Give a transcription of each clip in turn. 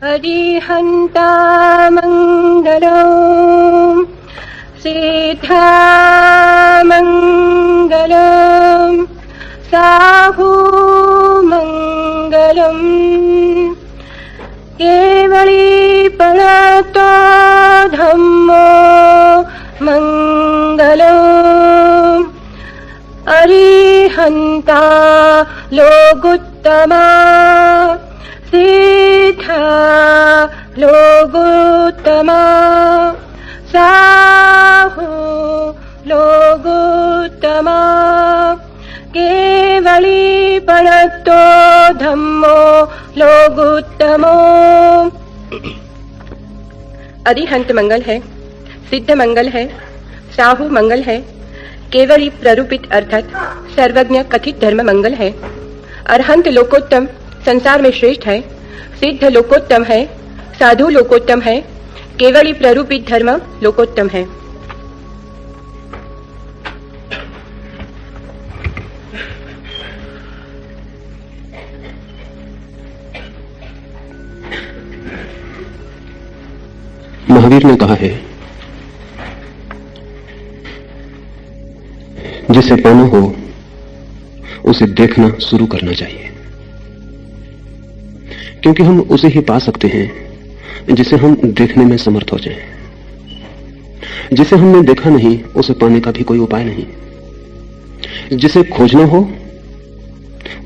अरिहन्तामङ्गलम् सिद्धामङ्गलम् साहुमङ्गलम् केवलीपणतो धम्मो मङ्गलम् अरिहन्ता लोगुत्तमा सिद्धा लोगुत्तमा साहु लोगुत्तमा केवलीपणतो धम्मो लोगुत्तमो। अरिहंत मंगल है, सिद्ध मंगल है, साहु मंगल है, केवली प्ररूपित अर्थात सर्वज्ञ कथित धर्म मंगल है। अरहंत लोकोत्तम संसार में श्रेष्ठ है, सिद्ध लोकोत्तम है, साधु लोकोत्तम है, केवली प्ररूपित धर्म लोकोत्तम है। महावीर ने कहा है, जिसे पाना हो उसे देखना शुरू करना चाहिए, क्योंकि हम उसे ही पा सकते हैं जिसे हम देखने में समर्थ हो जाएं। जिसे हमने देखा नहीं उसे पाने का भी कोई उपाय नहीं। जिसे खोजना हो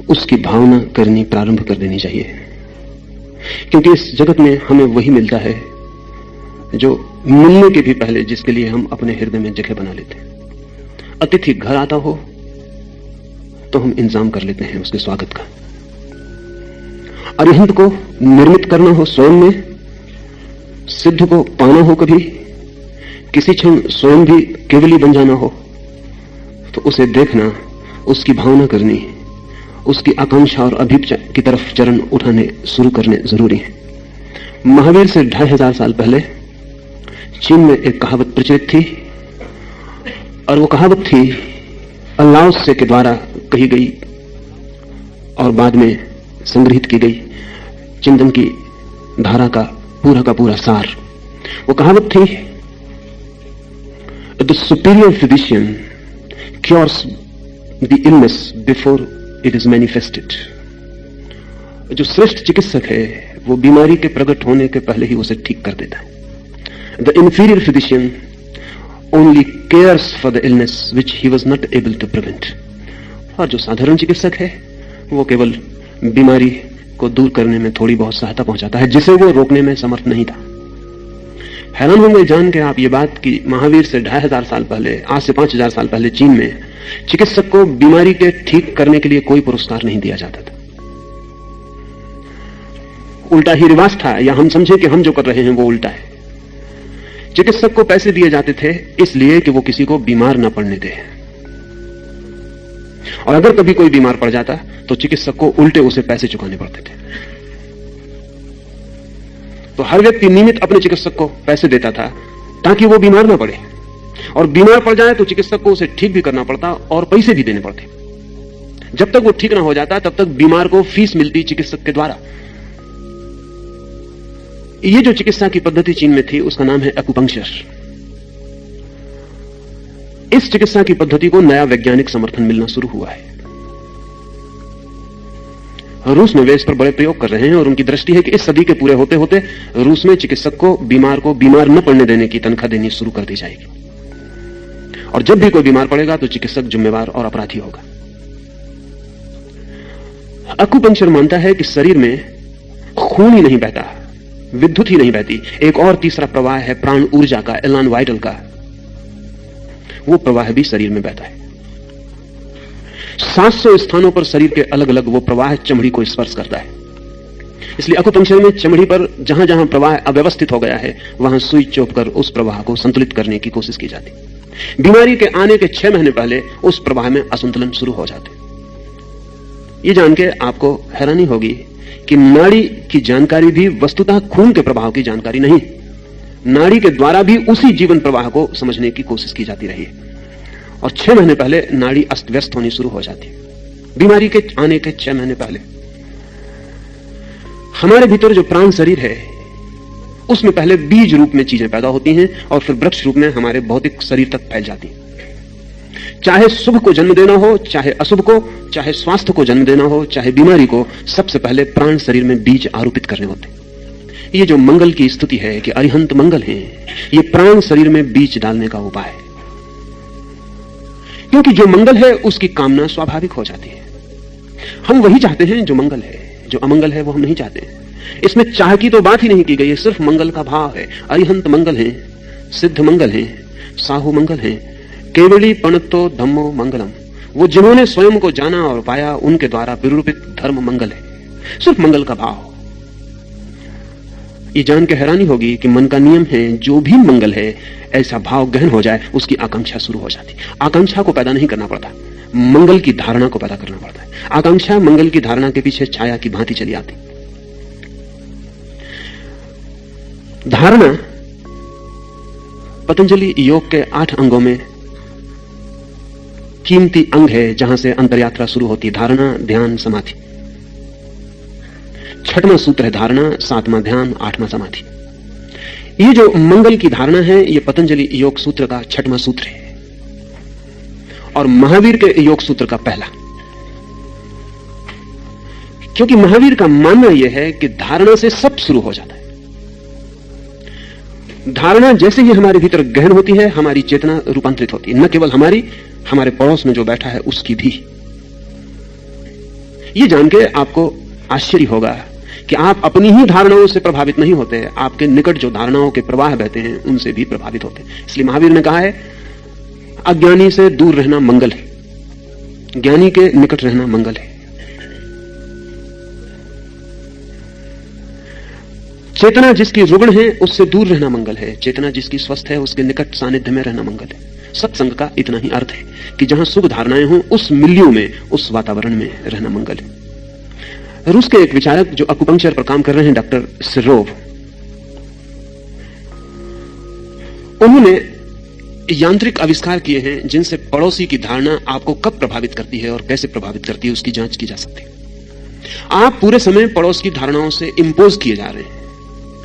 उसकी भावना करनी प्रारंभ कर देनी चाहिए, क्योंकि इस जगत में हमें वही मिलता है जो मिलने के भी पहले जिसके लिए हम अपने हृदय में जगह बना लेते हैं। अतिथि घर आता हो तो हम इंतजाम कर लेते हैं उसके स्वागत का। अरिहंत को निर्मित करना हो स्वयं में, सिद्ध को पाना हो कभी, किसी क्षण स्वयं भी केवली बन जाना हो, तो उसे देखना, उसकी भावना करनी, उसकी आकांक्षा और अभिप्सा की तरफ चरण उठाने शुरू करने जरूरी है। महावीर से 2500 साल पहले चीन में एक कहावत प्रचलित थी, और वो कहावत थी लाओ त्से के द्वारा कही गई और बाद में संग्रहित की गई चिंतन की धारा का पूरा सार। वो कहावत थी, the superior physician cures the illness before it is manifested. जो श्रेष्ठ चिकित्सक है वो बीमारी के प्रकट होने के पहले ही उसे ठीक कर देता है। The inferior physician only cares for the illness which he was not able to prevent। और जो साधारण चिकित्सक है वो केवल बीमारी को दूर करने में थोड़ी बहुत सहायता पहुंचाता है जिसे वो रोकने में समर्थ नहीं था। हैरान होंगे जान के आप ये बात कि महावीर से 2500 साल पहले, आज से 5000 साल पहले चीन में चिकित्सक को बीमारी के ठीक करने के लिए कोई पुरस्कार नहीं दिया जाता था। उल्टा ही रिवाज था, या हम समझे कि हम जो कर रहे हैं वो उल्टा है। चिकित्सक को पैसे दिए जाते थे इसलिए कि वो किसी को बीमार न पड़ने दे, और अगर कभी कोई बीमार पड़ जाता तो चिकित्सक को उल्टे उसे पैसे चुकाने पड़ते थे। तो हर व्यक्ति नियमित अपने चिकित्सक को पैसे देता था ताकि वो बीमार ना पड़े, और बीमार पड़ जाए तो चिकित्सक को उसे ठीक भी करना पड़ता और पैसे भी देने पड़ते। जब तक वो ठीक ना हो जाता तब तक बीमार को फीस मिलती चिकित्सक के द्वारा। ये जो चिकित्सा की पद्धति चीन में थी उसका नाम है एक्यूपंक्चर। इस चिकित्सा की पद्धति को नया वैज्ञानिक समर्थन मिलना शुरू हुआ है। रूस में वे इस पर बड़े प्रयोग कर रहे हैं, और उनकी दृष्टि है कि इस सदी के पूरे होते होते रूस में चिकित्सक को बीमार न पड़ने देने की तनख्वाह देनी शुरू कर दी जाएगी, और जब भी कोई बीमार पड़ेगा तो चिकित्सक जिम्मेवार और अपराधी होगा। एक्यूपंक्चर मानता है कि शरीर में खून ही नहीं बहता, विद्युत ही नहीं बहती, एक और तीसरा प्रवाह है प्राण ऊर्जा का, एलान वाइटल का, वो प्रवाह भी शरीर में बहता है। 700 स्थानों पर शरीर के अलग अलग वो प्रवाह चमड़ी को स्पर्श करता है। इसलिए एक्यूपंक्चर में चमड़ी पर जहां जहां प्रवाह अव्यवस्थित हो गया है वहां सुई चोप कर उस प्रवाह को संतुलित करने की कोशिश की जाती। बीमारी के आने के 6 महीने पहले उस प्रवाह में असंतुलन शुरू हो जाते। ये जान के आपको हैरानी होगी कि नाड़ी की जानकारी भी वस्तुतः खून के प्रवाह की जानकारी नहीं, नाड़ी के द्वारा भी उसी जीवन प्रवाह को समझने की कोशिश की जाती रही, और 6 महीने पहले नाड़ी अस्त व्यस्त होनी शुरू हो जाती, बीमारी के आने के 6 महीने पहले। हमारे भीतर जो प्राण शरीर है उसमें पहले बीज रूप में चीजें पैदा होती हैं और फिर वृक्ष रूप में हमारे भौतिक शरीर तक फैल जाती हैं। चाहे शुभ को जन्म देना हो, चाहे अशुभ को, चाहे स्वास्थ्य को जन्म देना हो, चाहे बीमारी को, सबसे पहले प्राण शरीर में बीज आरोपित करने होते हैं। ये जो मंगल की स्तुति है कि अरिहंत मंगल है, ये प्राण शरीर में बीज डालने का उपाय है। क्योंकि जो मंगल है उसकी कामना स्वाभाविक हो जाती है। हम वही चाहते हैं जो मंगल है, जो अमंगल है वो हम नहीं चाहते हैं। इसमें चाह की तो बात ही नहीं की गई है, सिर्फ मंगल का भाव है। अरिहंत मंगल है, सिद्ध मंगल है, साहू मंगल है, केवली पणत्तो धम्मो मंगलम। वो जिन्होंने स्वयं को जाना और पाया उनके द्वारा विरूपित धर्म मंगल है, सिर्फ मंगल का भाव। ये जान के हैरानी होगी कि मन का नियम है, जो भी मंगल है ऐसा भाव गहन हो जाए उसकी आकांक्षा शुरू हो जाती। आकांक्षा को पैदा नहीं करना पड़ता, मंगल की धारणा को पैदा करना पड़ता है। आकांक्षा मंगल की धारणा के पीछे छाया की भांति चली आती। धारणा पतंजलि योग के 8 अंगों में कीमती अंग है, जहां से अंतरयात्रा शुरू होती है। धारणा, ध्यान, समाधि। 6वां सूत्र है धारणा, 7वां ध्यान, 8वां समाधि। ये जो मंगल की धारणा है, ये पतंजलि योग सूत्र का 6वां सूत्र है और महावीर के योग सूत्र का पहला। क्योंकि महावीर का मानना यह है कि धारणा से सब शुरू हो जाता है। धारणा जैसे ही हमारे भीतर गहन होती है, हमारी चेतना रूपांतरित होती है। न केवल हमारी, हमारे पड़ोस में जो बैठा है उसकी भी। ये जान के आपको आश्चर्य होगा कि आप अपनी ही धारणाओं से प्रभावित नहीं होते, आपके निकट जो धारणाओं के प्रवाह बहते हैं उनसे भी प्रभावित होते हैं। इसलिए महावीर ने कहा है, अज्ञानी से दूर रहना मंगल है, ज्ञानी के निकट रहना मंगल है। चेतना जिसकी रुग्ण है उससे दूर रहना मंगल है, चेतना जिसकी स्वस्थ है उसके निकट सानिध्य में रहना मंगल है। सत्संग का इतना ही अर्थ है कि जहां सुख धारणाएं हों उस मिलियू में, उस वातावरण में रहना मंगल है। रूस के एक विचारक जो अकुपंक्चर पर काम कर रहे हैं, डॉक्टर सिरोव, उन्होंने यांत्रिक आविष्कार किए हैं जिनसे पड़ोसी की धारणा आपको कब प्रभावित करती है और कैसे प्रभावित करती है उसकी जांच की जा सकती है। आप पूरे समय पड़ोस की धारणाओं से इंपोज किए जा रहे हैं।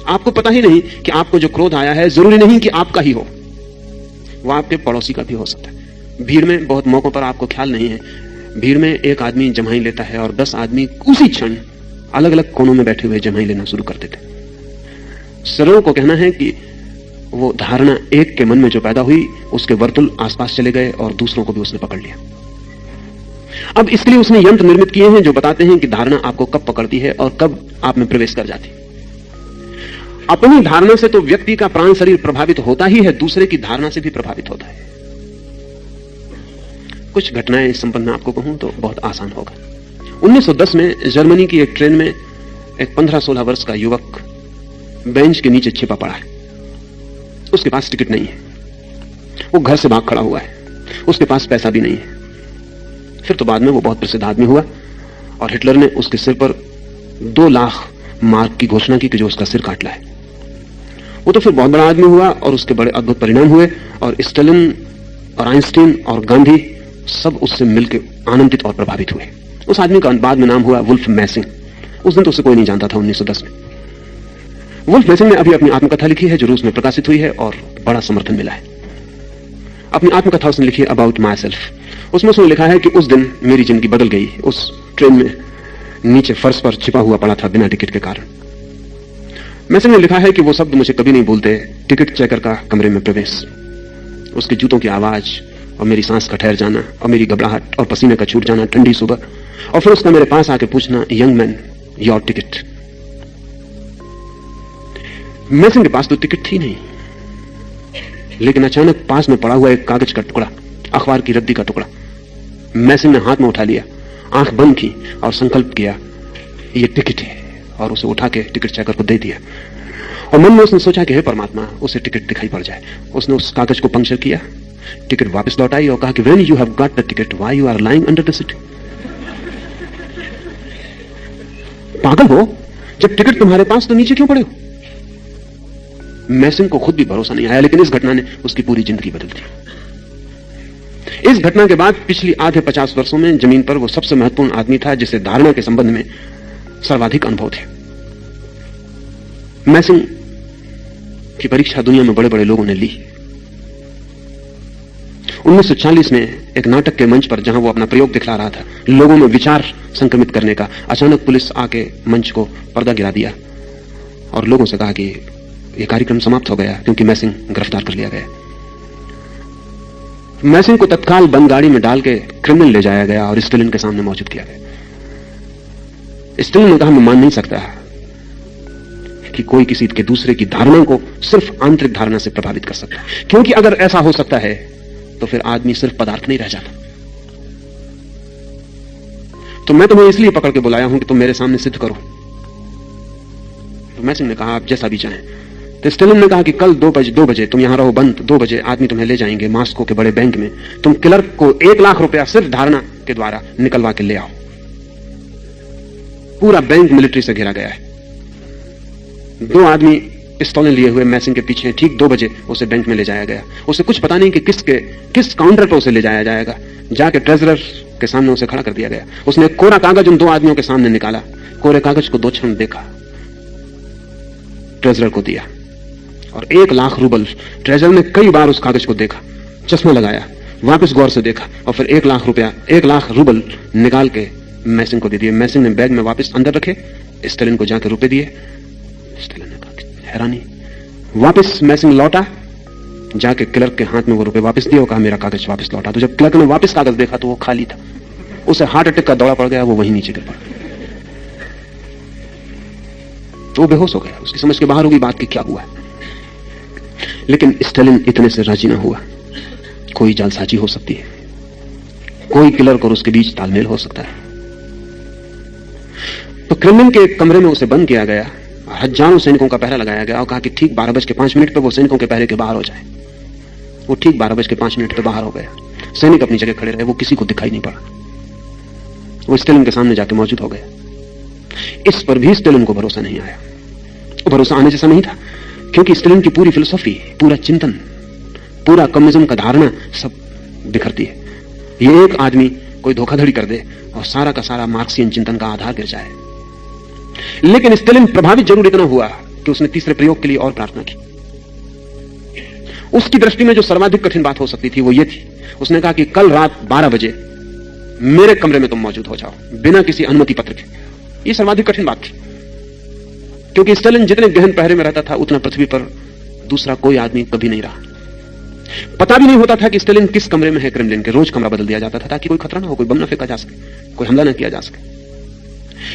आपको पता ही नहीं कि आपको जो क्रोध आया है जरूरी नहीं कि आपका ही हो, वह आपके पड़ोसी का भी हो सकता है। भीड़ में बहुत मौकों पर आपको ख्याल नहीं है, भीड़ में एक आदमी जमाई लेता है और 10 आदमी उसी क्षण अलग अलग कोनों में बैठे हुए जमाई लेना शुरू कर देते। सरलों को कहना है कि वो धारणा एक के मन में जो पैदा हुई उसके वर्तुल आसपास चले गए और दूसरों को भी उसने पकड़ लिया। अब इसके लिए उसने यंत्र निर्मित किए हैं जो बताते हैं कि धारणा आपको कब पकड़ती है और कब आप में प्रवेश कर जाती है। अपनी धारणा से तो व्यक्ति का प्राण शरीर प्रभावित होता ही है, दूसरे की धारणा से भी प्रभावित होता है। कुछ घटनाएं इस संबंध में आपको कहूं तो बहुत आसान होगा। 1910 में जर्मनी की एक ट्रेन में एक 15-16 वर्ष का युवक बेंच के नीचे छिपा पड़ा है। उसके पास टिकट नहीं है, वो घर से भाग खड़ा हुआ है, उसके पास पैसा भी नहीं है। फिर तो बाद में वो बहुत प्रसिद्ध आदमी हुआ और हिटलर ने उसके सिर पर 2 लाख मार्क की घोषणा की कि जो उसका सिर काट लाए। वो तो फिर बहुत बड़ा आदमी हुआ और उसके बड़े अद्भुत परिणाम हुए और स्टालिन और आइंस्टीन और गांधी सब उससे मिलकर आनंदित और प्रभावित हुए। उस आदमी का बाद में नाम हुआ वुल्फ मैसिंग। उस दिन तो उसे कोई नहीं जानता था 1910 में। वुल्फ मैसिंग ने अभी अपनी आत्मकथा लिखी है जो रूस में प्रकाशित हुई है और बड़ा समर्थन मिला है। अपनी आत्मकथा उसने लिखी है अबाउट माई सेल्फ। उसमें उसने लिखा है कि उस दिन मेरी जिंदगी बदल गई। उस ट्रेन में नीचे फर्श पर छिपा हुआ पड़ा था बिना टिकट के कारण। मैसिंग ने लिखा है कि वो शब्द मुझे कभी नहीं भूलते, टिकट चेकर का कमरे में प्रवेश, उसके जूतों की आवाज और मेरी सांस का ठहर जाना और मेरी घबराहट और पसीने का छूट जाना ठंडी सुबह, और फिर उसका मेरे पास आके पूछना, यंग मैन योर टिकट। मैसिंग के पास तो टिकट थी नहीं, लेकिन अचानक पास में पड़ा हुआ एक कागज का टुकड़ा, अखबार की रद्दी का टुकड़ा मैसिंग ने हाथ में उठा लिया, आंख बंद की और संकल्प किया ये टिकट है, और उसे उठा के टिकट चेकर को दे दिया। और मन में उसने सोचा कि हे परमात्मा, उसे टिकट दिखाई पड़ जाए। उसने उस कागज को पंक्चर किया, टिकट वापस लौट आई और कहा कि when you have got the ticket why you are lying under the seat. पागल हो, जब टिकट तुम्हारे पास तो नीचे क्यों पड़े हो? मैसिंग को खुद भी भरोसा नहीं आया, लेकिन इस घटना ने उसकी पूरी जिंदगी बदल दी। इस घटना के बाद पिछली आधे 50 वर्षों में जमीन पर वो सबसे महत्वपूर्ण आदमी था जिसे धारणा के संबंध में सर्वाधिक अनुभव थे। मैसिंग की परीक्षा दुनिया में बड़े बड़े लोगों ने ली। 1940 में एक नाटक के मंच पर, जहां वो अपना प्रयोग दिखला रहा था, लोगों में विचार संक्रमित करने का, अचानक पुलिस आके मंच को पर्दा गिरा दिया और लोगों से कहा कि यह कार्यक्रम समाप्त हो गया क्योंकि मैसिंग गिरफ्तार कर लिया गया। मैसिंग को तत्काल बंद गाड़ी में डाल के क्रिमिनल ले जाया गया और स्टालिन के सामने मौजूद किया गया। स्टालिन ने कहा, मैं मान नहीं सकता कि कोई किसी के दूसरे की धारणा को सिर्फ आंतरिक धारणा से प्रभावित कर सकता है, क्योंकि अगर ऐसा हो सकता है तो फिर आदमी सिर्फ पदार्थ नहीं रह जाता। तो मैं तुम्हें इसलिए पकड़ के बुलाया हूं कि तुम मेरे सामने सिद्ध करो। तो मैसिंग ने कहा, आप जैसा भी चाहें। तो स्टालिन ने कहा कि कल 2 बजे तुम यहां रहो बंद, 2 बजे आदमी तुम्हें ले जाएंगे मॉस्को के बड़े बैंक में, तुम क्लर्क को 1 लाख रुपया सिर्फ धारणा के द्वारा निकलवा के ले आओ। पूरा बैंक मिलिट्री से घिरा गया है। 2 आदमी पिस्तौलें लिए हुए मैसिंग के पीछे, ठीक 2 बजे उसे बैंक में ले जाया गया। उसे कुछ पता नहीं कि किस काउंटर पर उसे ले जाया जाएगा। जाके ट्रेजरर के सामने उसे खड़ा कर दिया गया। उसने एक कोरा कागज उन 2 आदमियों के सामने निकाला, कोरे कागज को 2 क्षण देखा, ट्रेजरर को दिया और 1 लाख रूबल। ट्रेजरर ने कई बार उस कागज को देखा, चश्मा लगाया, वापस गौर से देखा और फिर 1 लाख रुपया, 1 लाख रूबल निकाल के मैसिंग को दे दिए। मैसिंग ने बैग में वापस अंदर रखे, स्टालिन को जाकर रुपए दिए। स्टालिन ने कहा, हैरानी। वापस मैसिंग लौटा, जाके क्लर्क के हाथ में वो रुपए वापस दिए और कहा, मेरा कागज वापस लौटा। तो जब क्लर्क ने वापस कागज देखा तो वो खाली था। उसे हार्ट अटैक का दौरा पड़ गया, वो वहीं नीचे गिर पड़ा। तो वो बेहोश हो गया, उसकी समझ के बाहर होगी बात की क्या हुआ। लेकिन स्टालिन इतने से राजी ना हुआ। कोई जालसाजी हो सकती है, कोई क्लर्क और उसके बीच तालमेल हो सकता है। तो क्रेमलिन के कमरे में उसे बंद किया गया, हजारों सैनिकों का पहरा लगाया गया और कहा कि ठीक 12:05 पर वो सैनिकों के पहरे के बाहर हो जाए। वो ठीक 12:05 पर बाहर हो गया। सैनिक अपनी जगह खड़े रहे, वो किसी को दिखाई नहीं पड़ा। वो स्टालिन के सामने जाके मौजूद हो गया। इस पर भी स्टालिन को भरोसा नहीं आया। भरोसा आने जैसा नहीं था, क्योंकि स्टालिन की पूरी फिलोसॉफी, पूरा चिंतन, पूरा कम्युनिज्म का धारणा सब बिखरती है। ये एक आदमी कोई धोखाधड़ी कर दे और सारा का सारा मार्क्सियन चिंतन का आधार गिर जाए। लेकिन स्टालिन प्रभावित जरूर इतना हुआ कि उसने तीसरे प्रयोग के लिए और प्रार्थना की। उसकी दृष्टि में जो सर्वाधिक कठिन बात हो सकती थी वो ये थी, उसने कहा कि कल रात 12 बजे मेरे कमरे में तुम मौजूद हो जाओ, बिना किसी अनुमति पत्र के। ये सर्वाधिक कठिन बात थी, क्योंकि स्टालिन जितने गहन पहरे में रहता था उतना पृथ्वी पर दूसरा कोई आदमी कभी नहीं रहा। पता भी नहीं होता था कि स्टालिन किस कमरे में है क्रेमलिन के। रोज कमरा बदल दिया जाता था ताकि कोई खतरा ना हो, कोई बम ना फेंका जा सके, कोई हमला ना किया जा सके।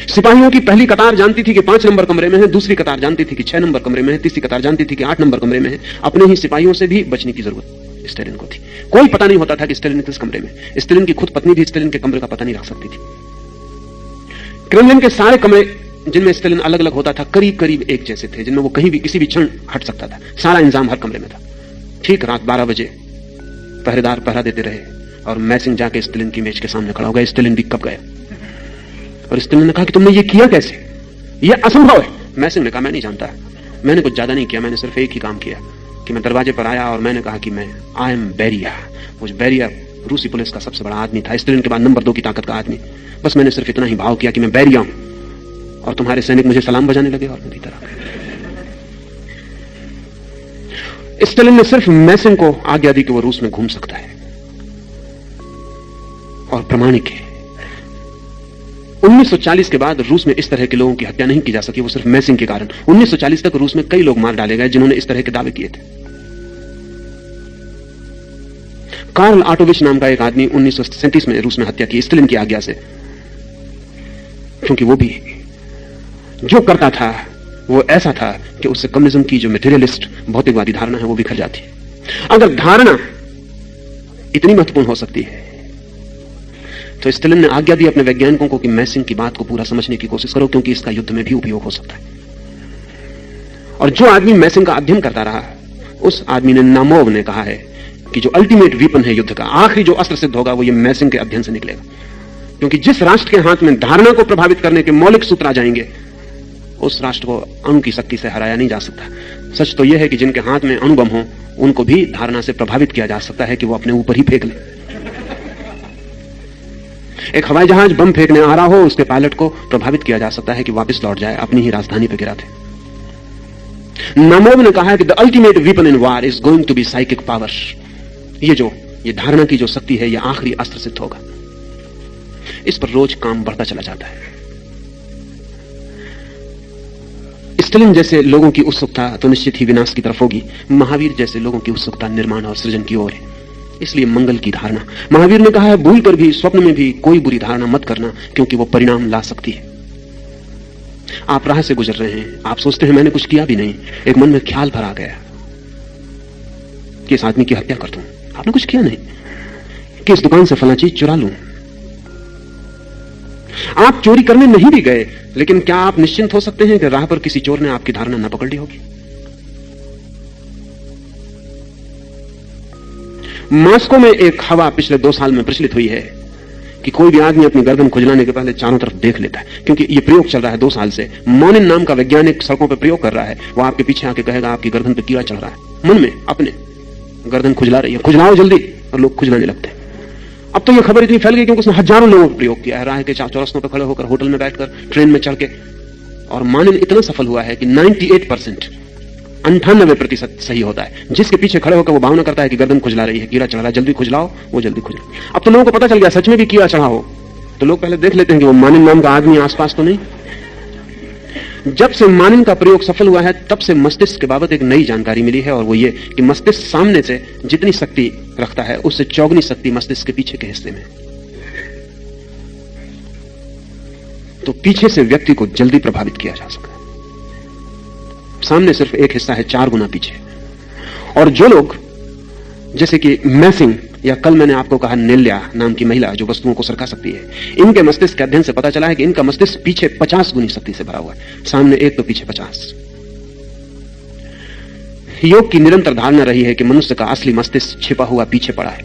सिपाहियों की पहली कतार जानती थी कि 5 नंबर कमरे में है, दूसरी कतार जानती थी कि 6 नंबर कमरे में है, तीसरी कतार जानती थी कि 8 नंबर कमरे में है। अपने ही सिपाहियों से भी बचने की जरूरत स्टालिन को थी। कोई पता नहीं होता था कि स्टालिन किस कमरे में। स्टालिन की खुद पत्नी भी स्टालिन के कमरे का पता नहीं रख सकती थी। क्रेमलिन के सारे कमरे जिनमें स्टालिन अलग अलग होता था, करीब करीब एक जैसे थे, जिनमें वो कहीं भी किसी भी क्षण हट सकता था। सारा इंतजाम हर कमरे में था। ठीक रात 12 बजे पहरेदार पहरा देते रहे और मैसिंग जाके स्टालिन की मेज के सामने खड़ा हो गया। स्टालिन भी कब गया और स्टालिन ने कहा कि तुमने ये किया कैसे, ये असंभव है। मैसिंग ने कहा, मैं नहीं जानता, मैंने कुछ ज्यादा नहीं किया, मैंने सिर्फ एक ही काम किया कि मैं दरवाजे पर आया और मैंने कहा कि मैं आई एम बेरिया। मुझे बेरिया रूसी पुलिस का सबसे बड़ा आदमी था, स्टालिन के बाद नंबर 2 की ताकत का आदमी। बस मैंने सिर्फ इतना ही भाव किया कि मैं बेरिया हूं और तुम्हारे सैनिक मुझे सलाम बजाने लगे और मेरी तरह। स्टालिन ने सिर्फ मैसिंग को आज्ञा दी कि वो रूस में घूम सकता है और प्रमाणिक है। 1940 के बाद रूस में इस तरह के लोगों की हत्या नहीं की जा सकी, वो सिर्फ मैसिंग के कारण। 1940 तक रूस में कई लोग मार डाले गए जिन्होंने इस तरह के दावे किए थे। कार्ल आटोविच नाम का एक आदमी 1937 में रूस में हत्या की स्टालिन की आज्ञा से, क्योंकि वो भी जो करता था वो ऐसा था कि उससे कम्युनिज्म की जो मटेरियलिस्ट भौतिकवादी धारणा है वो बिखर जाती है। अगर धारणा इतनी महत्वपूर्ण हो सकती है तो स्टालिन ने आज्ञा दी अपने वैज्ञानिकों को कि मैसिंग की बात को पूरा समझने की कोशिश करो, क्योंकि इसका युद्ध में भी उपयोग हो सकता है। और जो आदमी मैसिंग का अध्ययन करता रहा, उस आदमी ने, नामोव ने कहा है कि जो अल्टीमेट वीपन है युद्ध का, आखिरी जो अस्त्र सिद्ध होगा वो ये मैसिंग के अध्ययन से निकलेगा। क्योंकि जिस राष्ट्र के हाथ में धारणा को प्रभावित करने के मौलिक सूत्र आ जाएंगे, उस राष्ट्र को अणु की शक्ति से हराया नहीं जा सकता। सच तो यह है कि जिनके हाथ में अणु बम हो उनको भी धारणा से प्रभावित किया जा सकता है कि वो अपने ऊपर ही फेंक ले। एक हवाई जहाज बम फेंकने आ रहा हो, उसके पायलट को प्रभावित किया जा सकता है कि वापस लौट जाए, अपनी ही राजधानी पर गिरा दे। नामोव ने कहा है कि the ultimate weapon in war is going to be psychic power. ये धारणा की जो शक्ति है, यह आखिरी अस्त्र सिद्ध होगा। इस पर रोज काम बढ़ता चला जाता है। स्टालिन जैसे लोगों की उत्सुकता तो निश्चित ही विनाश की तरफ होगी। महावीर जैसे लोगों की उत्सुकता निर्माण और सृजन की ओर है। इसलिए मंगल की धारणा, महावीर ने कहा है, भूल कर भी स्वप्न में भी कोई बुरी धारणा मत करना, क्योंकि वो परिणाम ला सकती है। आप राह से गुजर रहे हैं, आप सोचते हैं मैंने कुछ किया भी नहीं, एक मन में ख्याल भर आ गया कि इस आदमी की हत्या कर दूं। आपने कुछ किया नहीं, कि इस दुकान से फला चीज चुरा लूं। आप चोरी करने नहीं भी गए, लेकिन क्या आप निश्चिंत हो सकते हैं कि राह पर किसी चोर ने आपकी धारणा न पकड़ ली होगी? मॉस्को में एक हवा पिछले 2 साल में प्रचलित हुई है कि कोई भी आदमी अपनी गर्दन खुजलाने के पहले चारों तरफ देख लेता है, क्योंकि यह प्रयोग चल रहा है 2 साल से। मोनिन नाम का वैज्ञानिक सड़कों पर प्रयोग कर रहा है। वो आपके पीछे आके कहेगा आपकी गर्दन पे कीड़ा चढ़ रहा है, मन में अपने गर्दन खुजला रही है, खुजलाओ जल्दी, और लोग खुजलाने लगते हैं। अब तो यह खबर इतनी फैल गई क्योंकि उसने हजारों लोगों को प्रयोग किया है, राह के चौरस्तों पर खड़े होकर, होटल में बैठकर, ट्रेन में चढ़ के। और मोनिन इतना सफल हुआ है कि 98% सही होता है। जिसके पीछे खड़े होकर वो भावना करता है कि गर्दन खुजला रही है, कीड़ा चढ़ रहा है, जल्दी खुजलाओ, वो जल्दी खुजला। अब तो लोगों को पता चल गया सच में भी कीड़ा चढ़ा हो, तो लोग पहले देख लेते हैं कि वो मोनिन नाम का आदमी आसपास तो नहीं। जब से मोनिन का प्रयोग सफल हुआ है, तब से मस्तिष्क के बाबत एक नई जानकारी मिली है, और वो ये कि मस्तिष्क सामने से जितनी शक्ति रखता है, उससे चौगुनी शक्ति मस्तिष्क के पीछे के हिस्से में। तो पीछे से व्यक्ति को जल्दी प्रभावित किया जा सकता है, सामने सिर्फ एक हिस्सा है 4 गुना पीछे। और जो लोग, जैसे कि मैसिंग, या कल मैंने आपको कहा नेल्या नाम की महिला जो वस्तुओं को सरका सकती है, इनके मस्तिष्क के अध्ययन से पता चला है कि इनका मस्तिष्क पीछे 50 गुनी शक्ति से भरा हुआ है, सामने 1 तो पीछे 50। योग की निरंतर धारणा रही है कि मनुष्य का असली मस्तिष्क छिपा हुआ पीछे पड़ा है,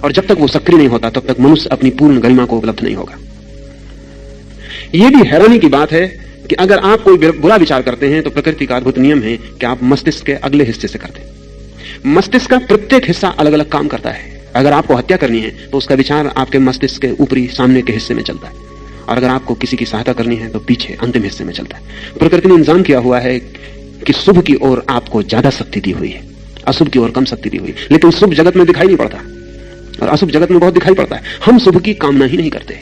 और जब तक वो सक्रिय नहीं होता, तब तक मनुष्य अपनी पूर्ण गरिमा को उपलब्ध नहीं होगा। यह भी हैरानी की बात है कि अगर आप कोई बुरा विचार करते हैं, तो प्रकृति का अद्भुत नियम है कि आप मस्तिष्क के अगले हिस्से से करते हैं। मस्तिष्क का प्रत्येक हिस्सा अलग अलग काम करता है। अगर आपको हत्या करनी है, तो उसका विचार आपके मस्तिष्क के ऊपरी सामने के हिस्से में चलता है, और अगर आपको किसी की सहायता करनी है, तो पीछे अंतिम हिस्से में चलता है। प्रकृति ने इंतजाम किया हुआ है कि शुभ की ओर आपको ज्यादा शक्ति दी हुई है, अशुभ की ओर कम शक्ति दी हुई है। लेकिन शुभ जगत में दिखाई नहीं पड़ता, और अशुभ जगत में बहुत दिखाई पड़ता है। हम शुभ की कामना ही नहीं करते,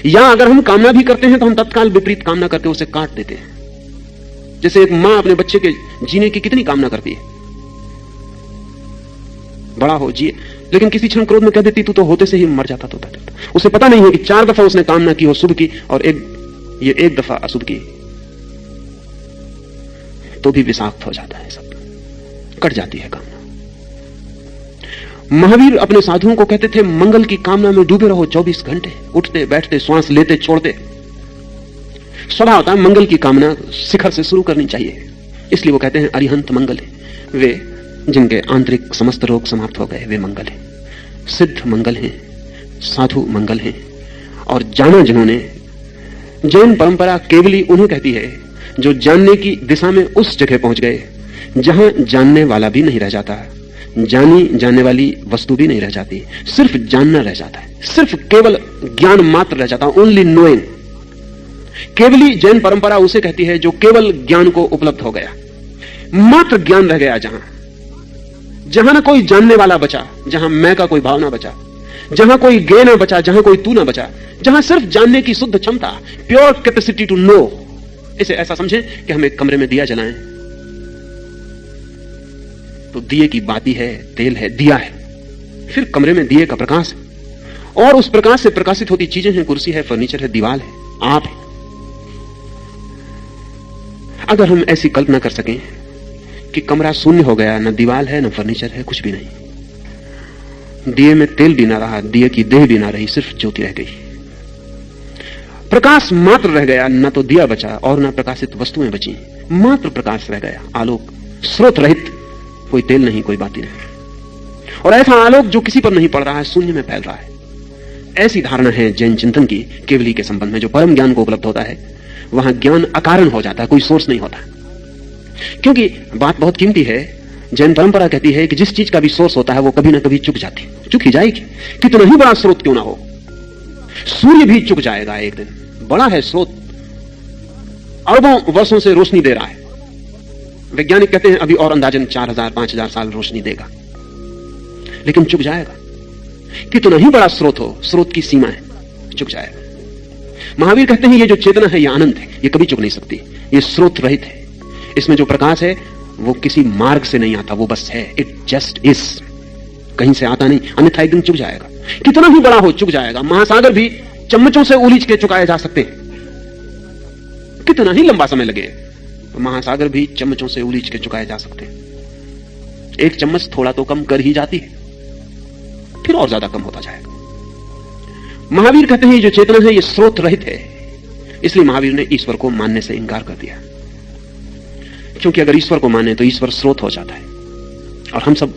या अगर हम कामना भी करते हैं तो हम तत्काल विपरीत कामना करके उसे काट देते हैं। जैसे एक मां अपने बच्चे के जीने की कितनी कामना करती है, बड़ा हो, जिए, लेकिन किसी क्षण क्रोध में कह देती तू तो होते से ही मर जाता तो। उसे पता नहीं है कि 4 दफा उसने कामना की हो शुभ की, और एक दफा अशुभ की, तो भी विषाक्त हो जाता है, सब कट जाती है कामना। महावीर अपने साधुओं को कहते थे, मंगल की कामना में डूबे रहो 24 घंटे, उठते बैठते, श्वास लेते छोड़ते। स्वभाव होता है मंगल की कामना शिखर से शुरू करनी चाहिए, इसलिए वो कहते हैं अरिहंत मंगल है। वे जिनके आंतरिक समस्त रोग समाप्त हो गए, वे मंगल हैं, सिद्ध मंगल हैं, साधु मंगल हैं। और जाना जिन्होंने, जैन परंपरा केवली उन्हें कहती है जो जानने की दिशा में उस जगह पहुंच गए जहां जानने वाला भी नहीं रह जाता, जानी जाने वाली वस्तु भी नहीं रह जाती, सिर्फ जानना रह जाता है, सिर्फ केवल ज्ञान मात्र रह जाता, ओनली नोइंग। केवली जैन परंपरा उसे कहती है जो केवल ज्ञान को उपलब्ध हो गया, मात्र ज्ञान रह गया, जहां ना कोई जानने वाला बचा, जहां मैं का कोई भाव ना बचा, जहां कोई गे ना बचा, जहां कोई तू ना बचा, जहां सिर्फ जानने की शुद्ध क्षमता, प्योर कैपेसिटी टू नो। इसे ऐसा समझें कि हम एक कमरे में दिया जलाएं, तो दिए की बाती है, तेल है, दिया है, फिर कमरे में दिए का प्रकाश है, और उस प्रकाश से प्रकाशित होती चीजें हैं, कुर्सी है, फर्नीचर है, दीवार है, आप है। अगर हम ऐसी कल्पना कर सकें कि कमरा शून्य हो गया, न दीवार है, न फर्नीचर है, कुछ भी नहीं, दिए में तेल भी ना रहा, दिए की देह भी ना रही, सिर्फ ज्योति रह गई, प्रकाश मात्र रह गया, न तो दिया बचा और न प्रकाशित वस्तुएं बची, मात्र प्रकाश रह गया, आलोक, स्रोत रहित, कोई तेल नहीं, कोई बाती नहीं। और ऐसा आलोक जो किसी पर नहीं पड़ रहा है, शून्य में फैल रहा है। ऐसी धारणा है जैन चिंतन की केवली के संबंध में। जो परम ज्ञान को उपलब्ध होता है, वहां ज्ञान अकारण हो जाता है, कोई सोर्स नहीं होता। क्योंकि बात बहुत कीमती है, जैन परंपरा कहती है कि जिस चीज का भी सोर्स होता है वो कभी ना कभी चुक जाती, चुक ही जाएगी, कितना ही बड़ा स्रोत क्यों ना हो। सूर्य भी चुक जाएगा एक दिन, बड़ा है स्रोत, अरबों वर्षों से रोशनी दे रहा है। वैज्ञानिक कहते हैं अभी और अंदाजन 4000-5000 साल रोशनी देगा, लेकिन चुक जाएगा। कितना ही बड़ा स्रोत हो, स्रोत की सीमा है, चुक जाएगा। महावीर कहते हैं ये जो चेतना है, ये आनंद है, ये कभी चुक नहीं सकती, ये स्रोत रहित है। इसमें जो प्रकाश है वो किसी मार्ग से नहीं आता, वो बस है, इट जस्ट इज, कहीं से आता नहीं, अन्यथा एक दिन चुक जाएगा। कितना ही बड़ा हो, चुक जाएगा। महासागर भी चम्मचों से उलीच के चुकाए जा सकते हैं, कितना ही लंबा समय लगे, तो महासागर भी चम्मचों से उलीच के चुकाए जा सकते हैं। एक चम्मच थोड़ा तो कम कर ही जाती है, फिर और ज्यादा कम होता जाएगा। महावीर कहते हैं ये जो चेतना है ये स्रोत रहित है, इसलिए महावीर ने ईश्वर को मानने से इंकार कर दिया, क्योंकि अगर ईश्वर को माने तो ईश्वर स्रोत हो जाता है और हम सब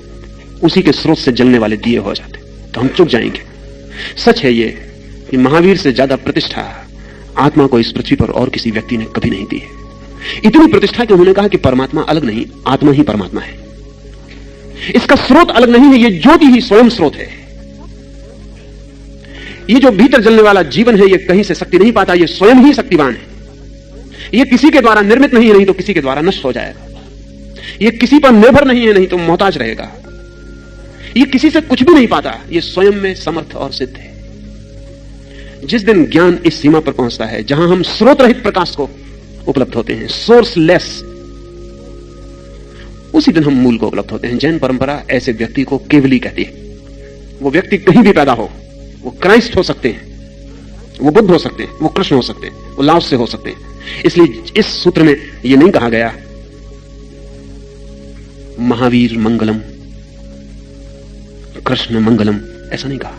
उसी के स्रोत से जलने वाले दिए हो जाते, तो हम चुक जाएंगे। सच है ये कि महावीर से ज्यादा प्रतिष्ठा आत्मा को इस पृथ्वी पर और किसी व्यक्ति ने कभी नहीं दी है। इतनी प्रतिष्ठा कि उन्होंने कहा कि परमात्मा अलग नहीं, आत्मा ही परमात्मा है, इसका स्रोत अलग नहीं है, ये ज्योति ही स्वयं स्रोत है। ये जो भीतर जलने वाला जीवन है ये कहीं से शक्ति नहीं पाता, ये स्वयं ही शक्तिवान है। ये किसी के द्वारा निर्मित नहीं है, नहीं तो किसी के द्वारा नष्ट हो जाएगा। ये किसी पर निर्भर नहीं है, नहीं तो मोहताज रहेगा। ये किसी से कुछ भी नहीं पाता, ये स्वयं में समर्थ और सिद्ध है। जिस दिन ज्ञान इस सीमा पर पहुंचता है जहां हम स्रोत रहित प्रकाश को उपलब्ध होते हैं, सोर्सलेस, उसी दिन हम मूल को उपलब्ध होते हैं। जैन परंपरा ऐसे व्यक्ति को केवली कहती है। वो व्यक्ति कहीं भी पैदा हो, वो क्राइस्ट हो सकते हैं, वो बुद्ध हो सकते हैं, वो कृष्ण हो सकते हैं, वो लाओस से हो सकते हैं। इसलिए इस सूत्र में यह नहीं कहा गया महावीर मंगलम, कृष्ण मंगलम, ऐसा नहीं कहा।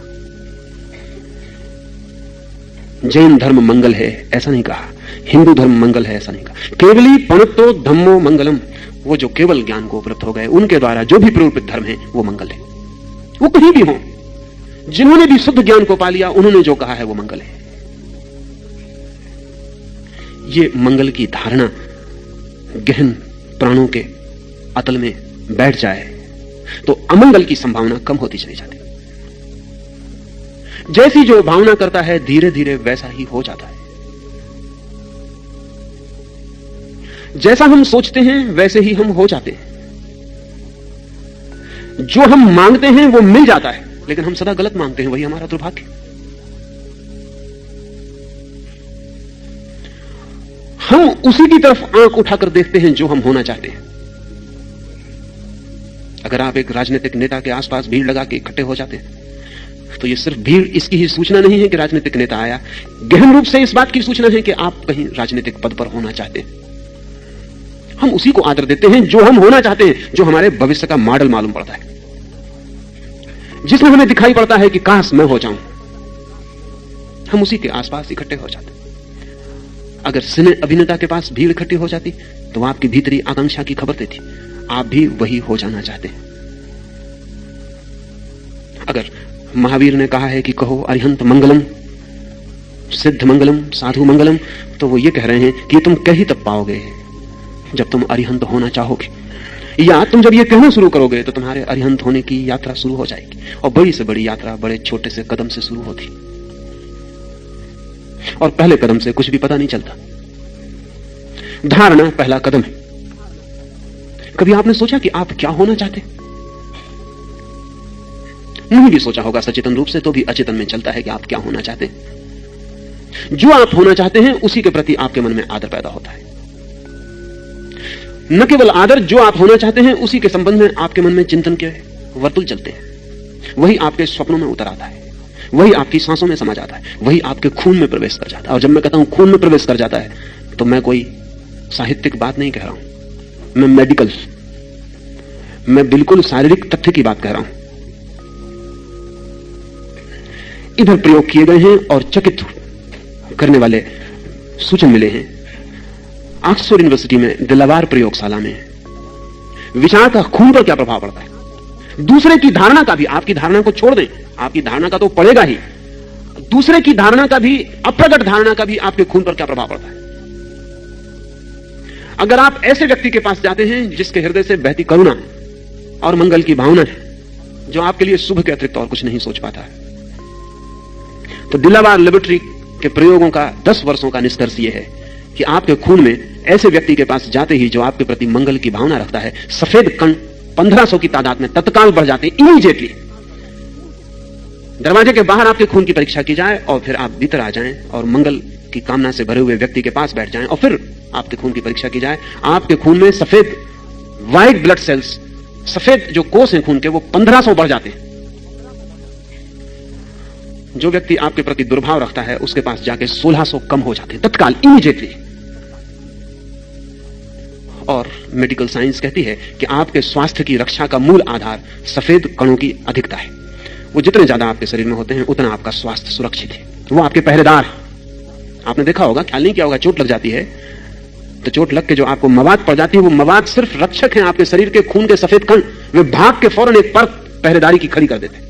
जैन धर्म मंगल है, ऐसा नहीं कहा। हिंदू धर्म मंगल है, ऐसा नहीं कहा। केवली पणुत्तो धम्मो मंगलम, वो जो केवल ज्ञान को उपलब्ध हो गए, उनके द्वारा जो भी प्ररूपित धर्म है वो मंगल है। वो कहीं भी हो, जिन्होंने भी शुद्ध ज्ञान को पा लिया, उन्होंने जो कहा है वो मंगल है। ये मंगल की धारणा गहन प्राणों के अतल में बैठ जाए तो अमंगल की संभावना कम होती चली जाती। जैसी जो भावना करता है धीरे धीरे वैसा ही हो जाता है। जैसा हम सोचते हैं वैसे ही हम हो जाते हैं। जो हम मांगते हैं वो मिल जाता है, लेकिन हम सदा गलत मांगते हैं, वही हमारा दुर्भाग्य। हम उसी की तरफ आंख उठाकर देखते हैं जो हम होना चाहते हैं। अगर आप एक राजनीतिक नेता के आसपास भीड़ लगा के इकट्ठे हो जाते हैं तो ये सिर्फ भीड़ इसकी ही सूचना नहीं है कि राजनीतिक नेता आया, गहन रूप से इस बात की सूचना है कि आप कहीं राजनीतिक पद पर होना चाहते हैं। हम उसी को आदर देते हैं जो हम होना चाहते हैं, जो हमारे भविष्य का मॉडल मालूम पड़ता है, जिसमें हमें दिखाई पड़ता है कि काश मैं हो जाऊं। हम उसी के आसपास इकट्ठे हो जाते हैं। अगर सिने अभिनेता के पास भीड़ इकट्ठी हो जाती तो वह आपकी भीतरी आकांक्षा की खबर देती, आप भी वही हो जाना चाहते हैं। अगर महावीर ने कहा है कि कहो अरिहंत मंगलम, सिद्ध मंगलम, साधु मंगलम, तो वो ये कह रहे हैं कि तुम कह ही तब पाओगे जब तुम अरिहंत होना चाहोगे, या तुम जब ये कहना शुरू करोगे तो तुम्हारे अरिहंत होने की यात्रा शुरू हो जाएगी। और बड़ी से बड़ी यात्रा बड़े छोटे से कदम से शुरू होती, और पहले कदम से कुछ भी पता नहीं चलता। धारणा पहला कदम है। कभी आपने सोचा कि आप क्या होना चाहते? नहीं भी सोचा होगा सचेतन रूप से, तो भी अचेतन में चलता है कि आप क्या होना चाहते हैं। जो आप होना चाहते हैं उसी के प्रति आपके मन में आदर पैदा होता है। न केवल आदर, जो आप होना चाहते हैं उसी के संबंध में आपके मन में चिंतन के वर्तुल चलते हैं। वही आपके स्वप्नों में उतर आता है, वही आपकी सांसों में समा जाता है, वही आपके खून में प्रवेश कर जाता है। और जब मैं कहता हूं खून में प्रवेश कर जाता है तो मैं कोई साहित्यिक बात नहीं कह रहा हूं, मैं मेडिकल, मैं बिल्कुल शारीरिक तथ्य की बात कह रहा हूं। इधर प्रयोग किए गए हैं और चकित करने वाले सूचन मिले हैं। ऑक्सफोर्ड यूनिवर्सिटी में दिलावार प्रयोगशाला में विचार का खून पर क्या प्रभाव पड़ता है, दूसरे की धारणा का भी, आपकी धारणा को छोड़ दें, आपकी धारणा का तो पड़ेगा ही, दूसरे की धारणा का भी, अप्रगट धारणा का भी आपके खून पर क्या प्रभाव पड़ता है। अगर आप ऐसे व्यक्ति के पास जाते हैं जिसके हृदय से बहती करुणा और मंगल की भावना है, जो आपके लिए शुभ के अतिरिक्त और कुछ नहीं सोच पाता है, तो दिलावार लेबोरेटरी के प्रयोगों का 10 वर्षों का निष्कर्ष यह है कि आपके खून में ऐसे व्यक्ति के पास जाते ही जो आपके प्रति मंगल की भावना रखता है, सफेद कण 1500 की तादाद में तत्काल बढ़ जाते हैं, इमीडिएटली। दरवाजे के बाहर आपके खून की परीक्षा की जाए और फिर आप भीतर आ जाएं और मंगल की कामना से भरे हुए व्यक्ति के पास बैठ जाएं और फिर आपके खून की परीक्षा की जाए। आपके खून में सफेद व्हाइट ब्लड सेल्स, सफेद जो कोष हैं खून के, वो 1500 बढ़ जाते हैं। जो व्यक्ति आपके प्रति दुर्भाव रखता है उसके पास जाके 1600 कम हो जाते हैं तत्काल, इमीडिएटली। और मेडिकल साइंस कहती है कि आपके स्वास्थ्य की रक्षा का मूल आधार सफेद कणों की अधिकता है। वो जितने ज्यादा आपके शरीर में होते हैं उतना आपका स्वास्थ्य सुरक्षित है, वो आपके पहरेदार हैं। आपने देखा होगा, ख्याल नहीं किया होगा, चोट लग जाती है तो चोट लग के जो आपको मवाद पड़ जाती है, वो मवाद सिर्फ रक्षक हैं आपके शरीर के खून के सफेद कण। वे भाग के फौरन एक परत पहरेदारी की खड़ी कर देते हैं।